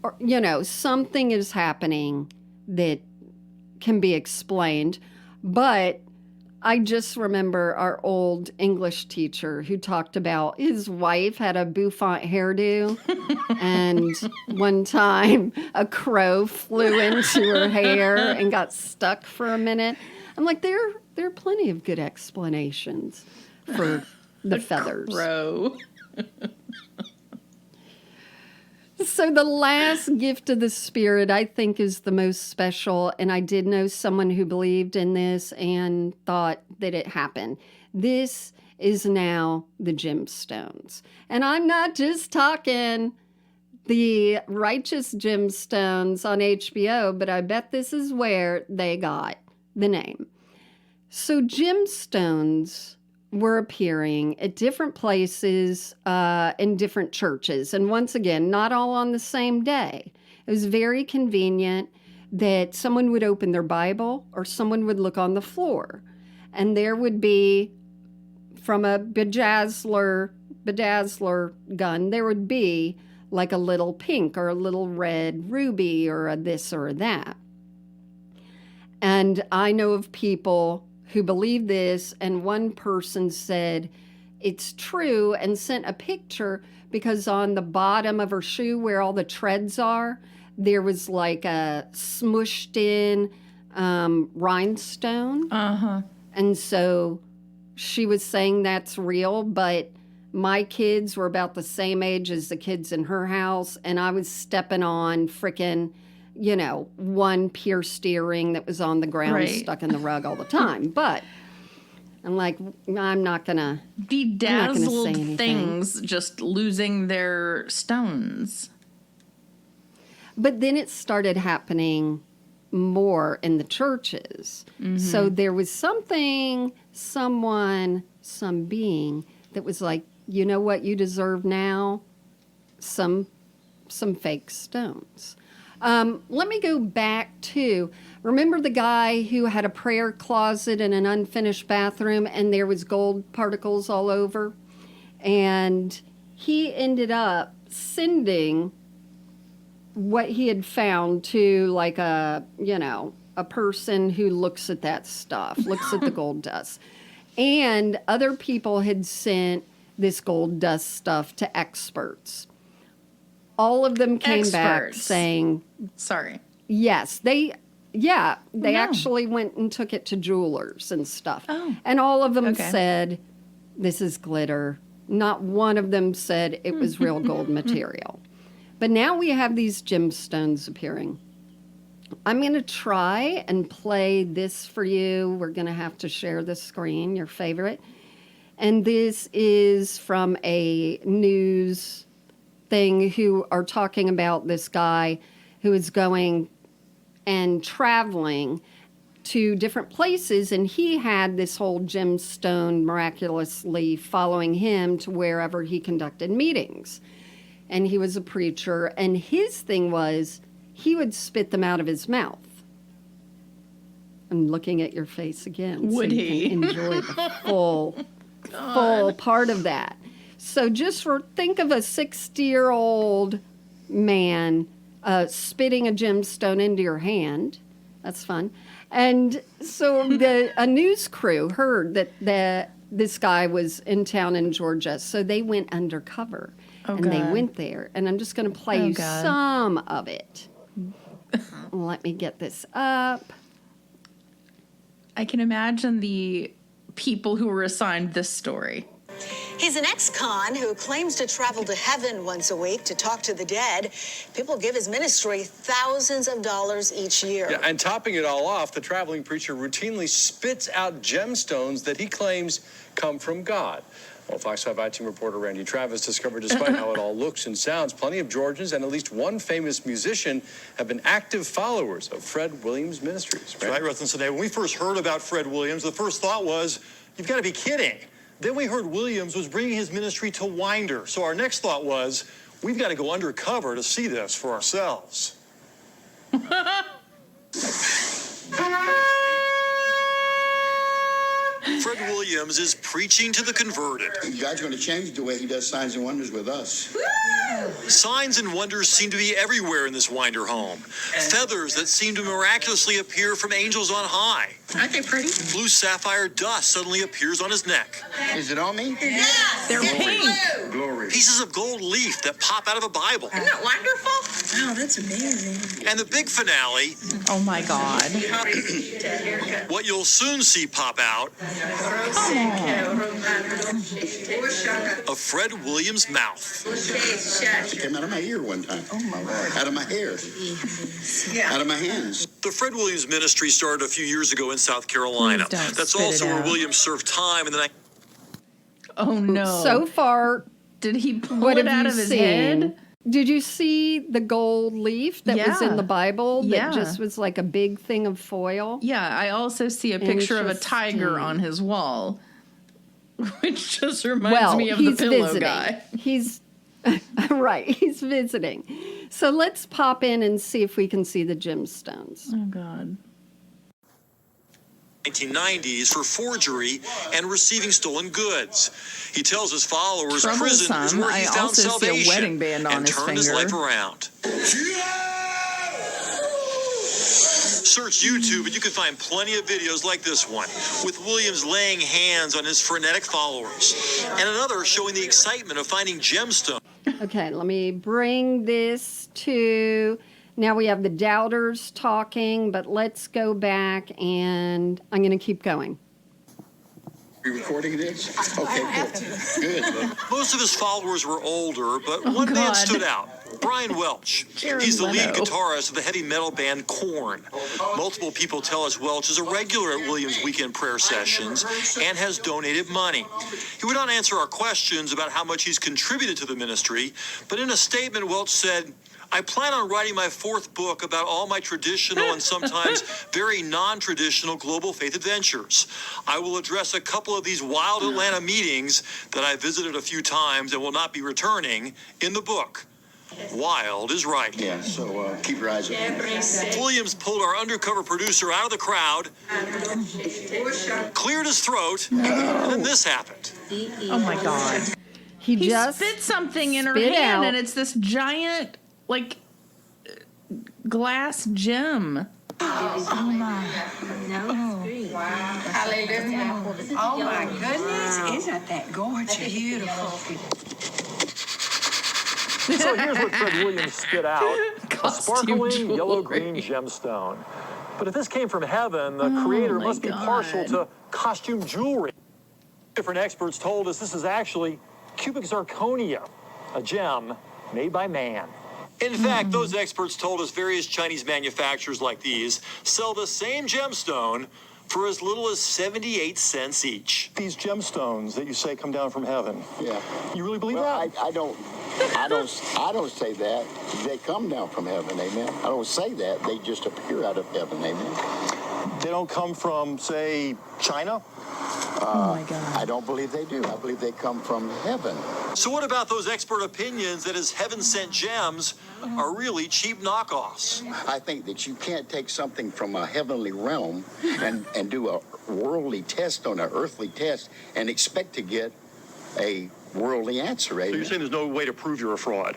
or, something is happening that can be explained. But I just remember our old English teacher who talked about his wife had a bouffant hairdo, and one time a crow flew into her hair and got stuck for a minute. I'm like, there are plenty of good explanations for the feathers.
Crow.
So the last gift of the Spirit, I think, is the most special. And I did know someone who believed in this and thought that it happened. This is now the Gemstones. And I'm not just talking the righteous Gemstones on HBO, but I bet this is where they got the name. So Gemstones were appearing at different places in different churches. And once again, not all on the same day. It was very convenient that someone would open their Bible or someone would look on the floor. And there would be, from a bedazzler gun, there would be like a little pink or a little red ruby or a this or a that. And I know of people who believed this, and one person said it's true and sent a picture because on the bottom of her shoe where all the treads are, there was like a smushed in rhinestone. And so she was saying that's real, but my kids were about the same age as the kids in her house, and I was stepping on frickin' one pierced earring that was on the ground, stuck in the rug all the time. But I'm like, I'm not going to
bedazzled things just losing their stones.
But then it started happening more in the churches. So there was something, someone, some being that was like, you know what you deserve now? Some fake stones. Let me go back to, remember the guy who had a prayer closet in an unfinished bathroom and there was gold particles all over? And he ended up sending what he had found to like a person who looks at that stuff, looks at the gold dust. And other people had sent this gold dust stuff to experts. All of them came back saying,
sorry.
Yes, they actually went and took it to jewelers and stuff.
Oh.
And all of them said, this is glitter. Not one of them said it was real gold material. But now we have these gemstones appearing. I'm going to try and play this for you. We're going to have to share the screen, your favorite. And this is from a news thing who are talking about this guy who is going and traveling to different places, and he had this whole gemstone miraculously following him to wherever he conducted meetings. And he was a preacher, and his thing was he would spit them out of his mouth. I'm looking at your face again.
Would
so
he?
You can enjoy the full part of that. So just think of a 60-year-old man spitting a gemstone into your hand. That's fun. And so a news crew heard that this guy was in town in Georgia, so they went undercover. They went there. And I'm just going to play you some of it. Let me get this up.
I can imagine the people who were assigned this story.
He's an ex-con who claims to travel to heaven once a week to talk to the dead. People give his ministry thousands of dollars each year.
Yeah, and topping it all off, the traveling preacher routinely spits out gemstones that he claims come from God. Well, Fox 5 IT reporter Randy Travis discovered despite how it all looks and sounds, plenty of Georgians and at least one famous musician have been active followers of Fred Williams Ministries.
Right, Ruth, today, when we first heard about Fred Williams, the first thought was, you've got to be kidding. Then we heard Williams was bringing his ministry to Winder. So our next thought was, we've got to go undercover to see this for ourselves. Fred Williams is preaching to the converted.
God's going to change the way he does signs and wonders with us.
Signs and wonders seem to be everywhere in this Winder home. Feathers that seem to miraculously appear from angels on high.
Aren't they pretty?
Blue sapphire dust suddenly appears on his neck.
Is it on me?
Yes.
They're pink.
Glory.
Pieces of gold leaf that pop out of a Bible.
Isn't that wonderful? Wow, that's amazing.
And the big finale,
Oh my God.
what you'll soon see pop out, of Fred Williams' mouth.
It came out of my ear one time. Oh, my Lord. Out of my hair. Out of my hands.
The Fred Williams Ministry started a few years ago in South Carolina.
Please don't
That's
spit it
also where
out.
Williams served time in the night.
Oh no.
So far,
did he pull
what
it
have
out
you
of his
seen?
head?
Did you see the gold leaf that was
Yeah.
in the Bible that
Yeah.
just was like a big thing of foil?
Yeah, I also see a picture of a tiger
Interesting.
on his wall, which just reminds me of the
he's
pillow
visiting.
guy.
He's right. He's visiting. So let's pop in and see if we can see the gemstones.
Oh God.
1990s for forgery and receiving stolen goods. He tells his followers prison is
Troublesome.
where he
I
found
also see a
salvation
wedding band on
and
his
turned his
finger.
life around. Search YouTube and you can find plenty of videos like this one, with Williams laying hands on his frenetic followers, and another showing the excitement of finding gemstones.
Okay, let me bring this to. Now we have the doubters talking, but let's go back and I'm going to keep going.
Are you recording this? Okay, good. Good.
Most of his followers were older, but one man
God.
stood out. Brian Welch.
Jared
He's the lead
Leto.
guitarist of the heavy metal band Korn. Multiple people tell us Welch is a regular at Williams' weekend prayer sessions and has donated money. He would not answer our questions about how much he's contributed to the ministry, but in a statement, Welch said, I plan on writing my fourth book about all my traditional and sometimes very non-traditional global faith adventures. I will address a couple of these wild Atlanta meetings that I visited a few times and will not be returning in the book. Wild is right.
Yeah, so keep your eyes open.
Williams pulled our undercover producer out of the crowd, cleared his throat, and then this happened.
Oh my God.
He just
spit something in her
spit
hand,
out.
and it's this giant, like, glass gem.
Oh my. No. Wow. Hallelujah. Oh my goodness. Isn't that gorgeous? Beautiful.
So here's what Fred Williams spit out. A
Costume
sparkling yellow
jewelry.
green gemstone. But if this came from heaven, the creator
my
must be
God.
partial to costume jewelry. Different experts told us this is actually cubic zirconia, a gem made by man. In fact, those experts told us various Chinese manufacturers like these sell the same gemstone for as little as 78 cents each. These gemstones that you say come down from heaven.
Yeah.
You really believe
Well,
that?
I don't say that. They come down from heaven, amen. I don't say that. They just appear out of heaven, amen.
They don't come from, say, China?
Oh my God.
I don't believe they do. I believe they come from heaven.
So what about those expert opinions that his heaven-sent gems are really cheap knockoffs?
I think that you can't take something from a heavenly realm and do a worldly test on an earthly test and expect to get a worldly answer,
So
amen.
you're saying there's no way to prove you're a fraud?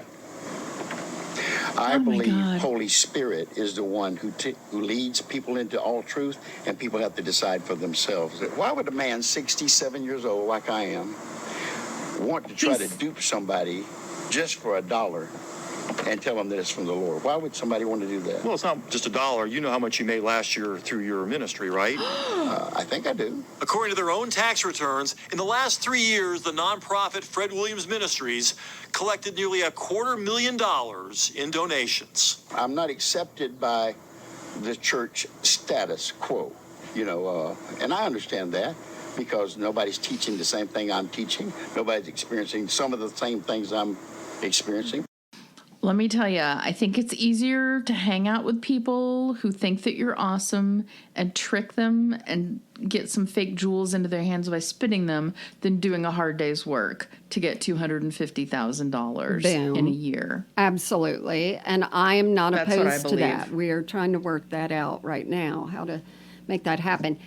I
Oh my
believe
God.
Holy Spirit is the one who leads people into all truth, and people have to decide for themselves. Why would a man 67 years old, like I am, want to try to dupe somebody just for $1 and tell them that it's from the Lord? Why would somebody want to do that?
Well, it's not just $1. You know how much you made last year through your ministry, right?
I think I do.
According to their own tax returns, in the last 3 years, the nonprofit Fred Williams Ministries collected nearly $250,000 in donations.
I'm not accepted by the church status quo, and I understand that because nobody's teaching the same thing I'm teaching. Nobody's experiencing some of the same things I'm experiencing.
Let me tell you, I think it's easier to hang out with people who think that you're awesome and trick them and get some fake jewels into their hands by spitting them than doing a hard day's work to get $250,000
Boom.
in a year.
Absolutely. And I am not
That's what I
opposed to
believe.
that. We are trying to work that out right now, how to make that happen.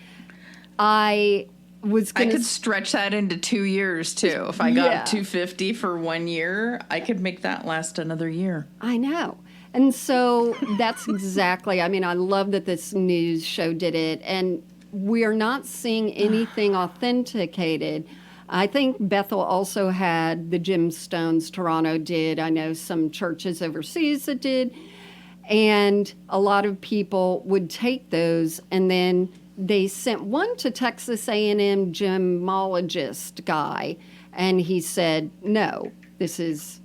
I was
I
going
could
to
stretch that into 2 years too. If I got
Yeah.
$250 for 1 year, I could make that last another year.
I know. And so that's exactly, I mean, I love that this news show did it. And we're not seeing anything authenticated. I think Bethel also had the Gemstones. Toronto did. I know some churches overseas that did. And a lot of people would take those, and then they sent one to Texas A&M gemologist guy, and he said, no, this is,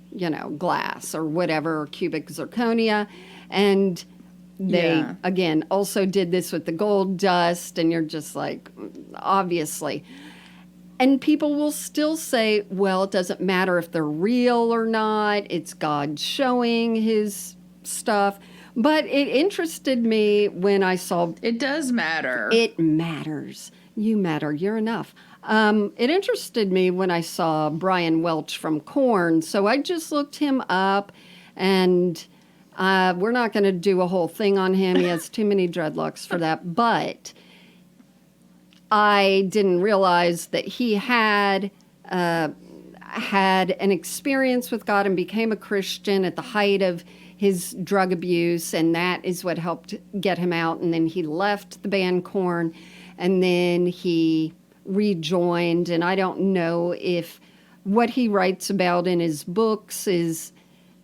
glass or whatever, or cubic zirconia. And they, again, also did this with the gold dust, and you're just like, obviously. And people will still say, well, it doesn't matter if they're real or not. It's God showing his stuff. But it interested me when I saw...
It does matter.
It matters. You matter. You're enough. It interested me when I saw Brian Welch from Korn. So I just looked him up, and we're not going to do a whole thing on him. He has too many dreadlocks for that. But I didn't realize that he had an experience with God and became a Christian at the height of his drug abuse, and that is what helped get him out. And then he left the band Korn, and then he rejoined. And I don't know if what he writes about in his books is,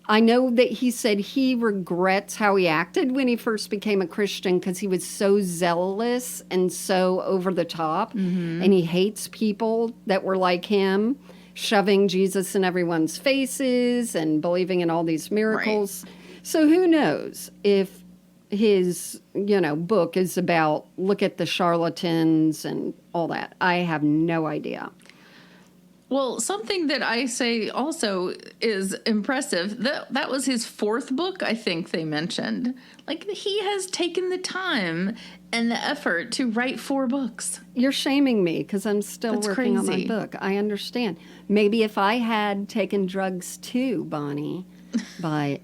I know that he said he regrets how he acted when he first became a Christian because he was so zealous and so over the top, and he hates people that were like him, shoving Jesus in everyone's faces and believing in all these miracles. Right. So who knows if his, book is about look at the charlatans and all that. I have no idea.
Well, something that I say also is impressive, that was his 4th book, I think they mentioned. Like, he has taken the time and the effort to write 4 books.
You're shaming me because I'm still
That's
working on my
crazy.
book. I understand. Maybe if I had taken drugs too, Bonnie, but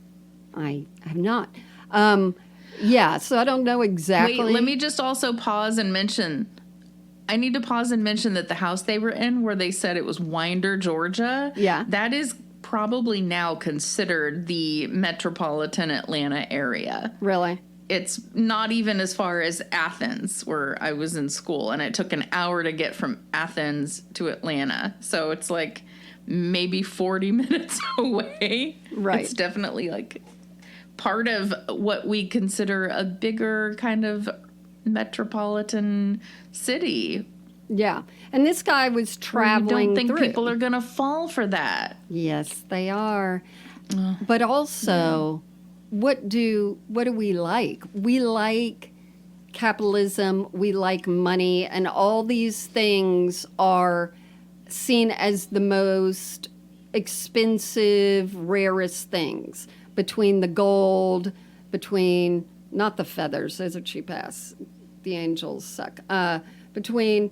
I have not. So I don't know exactly.
Wait, let me just also pause and mention I need to pause and mention that the house they were in, where they said it was Winder, Georgia, that is probably now considered the metropolitan Atlanta area.
Really?
It's not even as far as Athens, where I was in school, and it took an hour to get from Athens to Atlanta. So it's like maybe 40 minutes away.
Right.
It's definitely like part of what we consider a bigger kind of metropolitan city.
Yeah. And this guy was traveling
I don't think
through.
people are going to fall for that.
Yes, they are. But also, what do we like? We like capitalism, we like money, and all these things are seen as the most expensive, rarest things. Between the gold, between, not the feathers, those are cheap ass. The angels suck. Between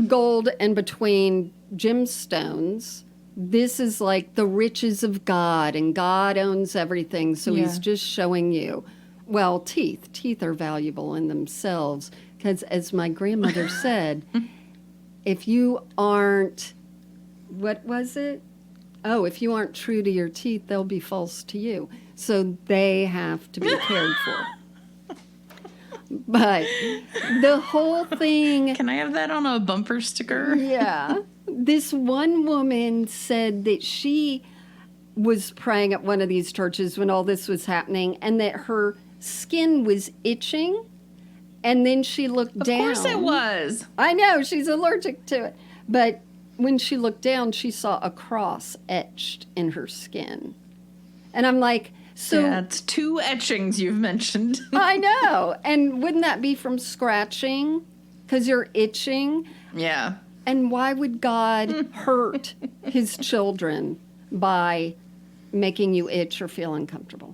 gold and between gemstones, this is like the riches of God, and God owns everything. So he's just showing you. Well, teeth are valuable in themselves, because as my grandmother said, if you aren't, what was it? Oh, if you aren't true to your teeth, they'll be false to you. So they have to be cared for. But the whole thing...
Can I have that on a bumper sticker?
Yeah. This one woman said that she was praying at one of these churches when all this was happening, and that her skin was itching, and then she looked down.
Of course it was.
I know, she's allergic to it. But when she looked down, she saw a cross etched in her skin. And I'm like, so...
Yeah, it's 2 etchings you've mentioned.
I know. And wouldn't that be from scratching? Because you're itching?
Yeah.
And why would God hurt his children by making you itch or feel uncomfortable?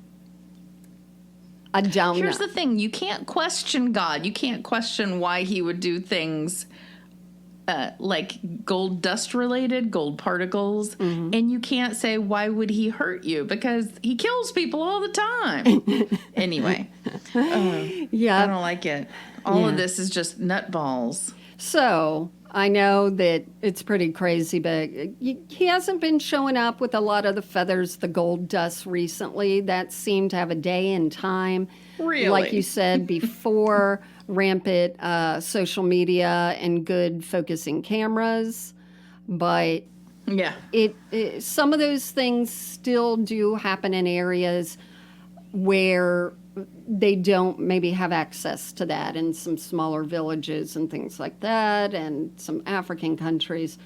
I don't know.
Here's the thing. You can't question God. You can't question why he would do things like gold dust related, gold particles. Mm-hmm. And you can't say, why would he hurt you? Because he kills people all the time. Anyway.
Yeah.
I don't like it. All of this is just nutballs.
So I know that it's pretty crazy, but he hasn't been showing up with a lot of the feathers, the gold dust recently. That seemed to have a day and time.
Really?
Like you said before, rampant social media and good focusing cameras. But
yeah,
it some of those things still do happen in areas where they don't maybe have access to that, in some smaller villages and things like that, and some African countries.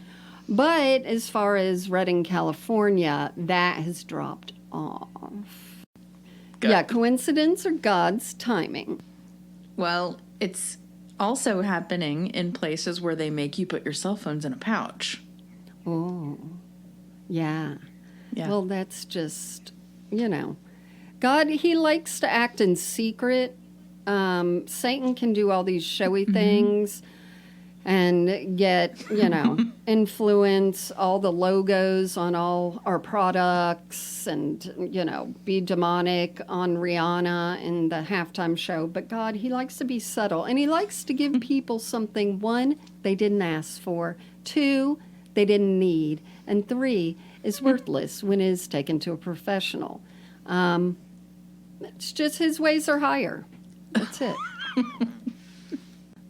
But as far as Redding, California, that has dropped off. Good. Yeah, coincidence or God's timing?
Well, it's also happening in places where they make you put your cell phones in a pouch.
Oh, yeah.
Yeah.
Well, that's just, God, he likes to act in secret. Satan can do all these showy things and get, influence all the logos on all our products and, be demonic on Rihanna in the halftime show. But God, he likes to be subtle, and he likes to give people something, 1, they didn't ask for, 2, they didn't need, and 3, is worthless when it is taken to a professional. It's just his ways are higher. That's it.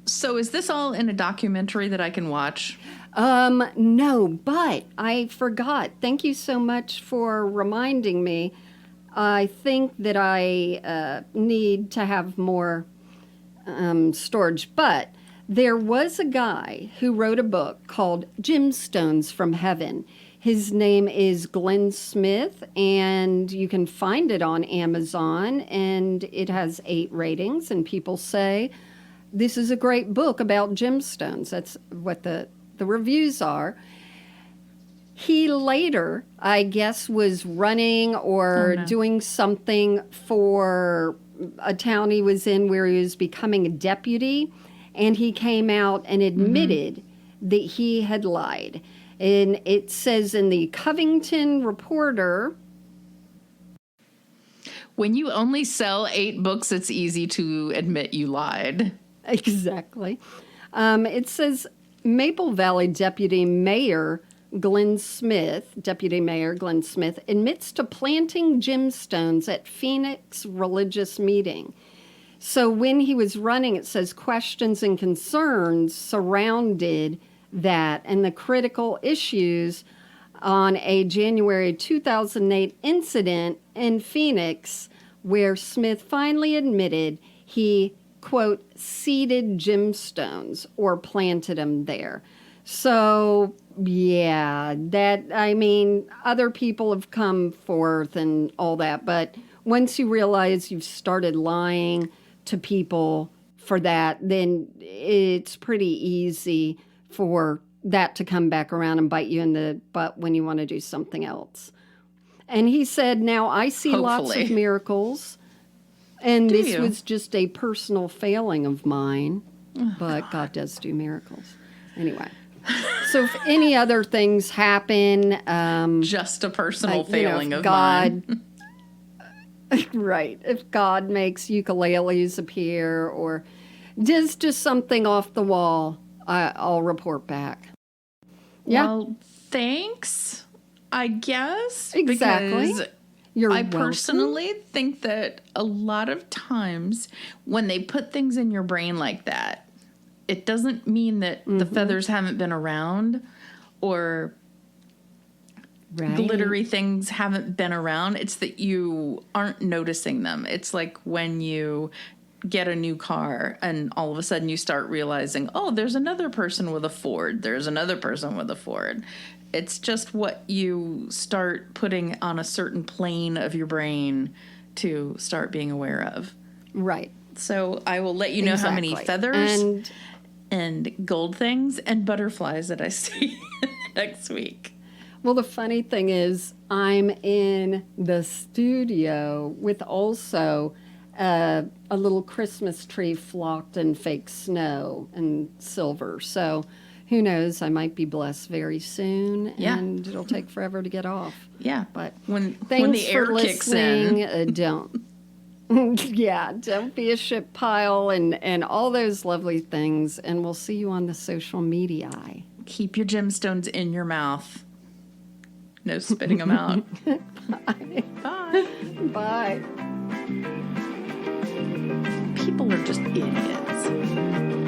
So is this all in a documentary that I can watch?
No, but I forgot. Thank you so much for reminding me. I think that I need to have more storage. But there was a guy who wrote a book called Gemstones from Heaven. His name is Glenn Smith, and you can find it on Amazon, and it has 8 ratings, and people say this is a great book about gemstones. That's what the reviews are. He later, I guess, was running or doing something for a town he was in where he was becoming a deputy, and he came out and admitted that he had lied. And it says in the Covington Reporter,
when you only sell 8 books, it's easy to admit you lied.
Exactly. It says Maple Valley Deputy Mayor Glenn Smith admits to planting gemstones at Phoenix religious meeting. So when he was running, it says questions and concerns surrounded that and the critical issues on a January 2008 incident in Phoenix where Smith finally admitted he, quote, seeded gemstones or planted them there. So, yeah, other people have come forth and all that, but once you realize you've started lying to people for that, then it's pretty easy for that to come back around and bite you in the butt when you want to do something else. And he said, now I see lots of miracles, and this was just a personal failing of mine, but God does do miracles. Anyway, so if any other things happen...
just a personal failing of
God,
mine.
Right. If God makes ukuleles appear or just something off the wall, I'll report back. Yeah.
Well, thanks, I guess.
Exactly.
Because I personally think that a lot of times when they put things in your brain like that, it doesn't mean that the feathers haven't been around or glittery things haven't been around. It's that you aren't noticing them. It's like when you get a new car and all of a sudden you start realizing, oh, there's another person with a Ford. There's another person with a Ford. It's just what you start putting on a certain plane of your brain to start being aware of.
Right.
So I will let you know how many feathers and gold things and butterflies that I see next week.
Well, the funny thing is I'm in the studio with also a little Christmas tree flocked in fake snow and silver. So who knows? I might be blessed very soon, and it'll take forever to get off.
Yeah,
but
when
thanks
the air
for
kicks
listening.
in,
Don't. Don't be a shit pile and all those lovely things. And we'll see you on the social media.
Keep your gemstones in your mouth. No spitting them out.
Bye.
Bye.
Bye.
People are just idiots.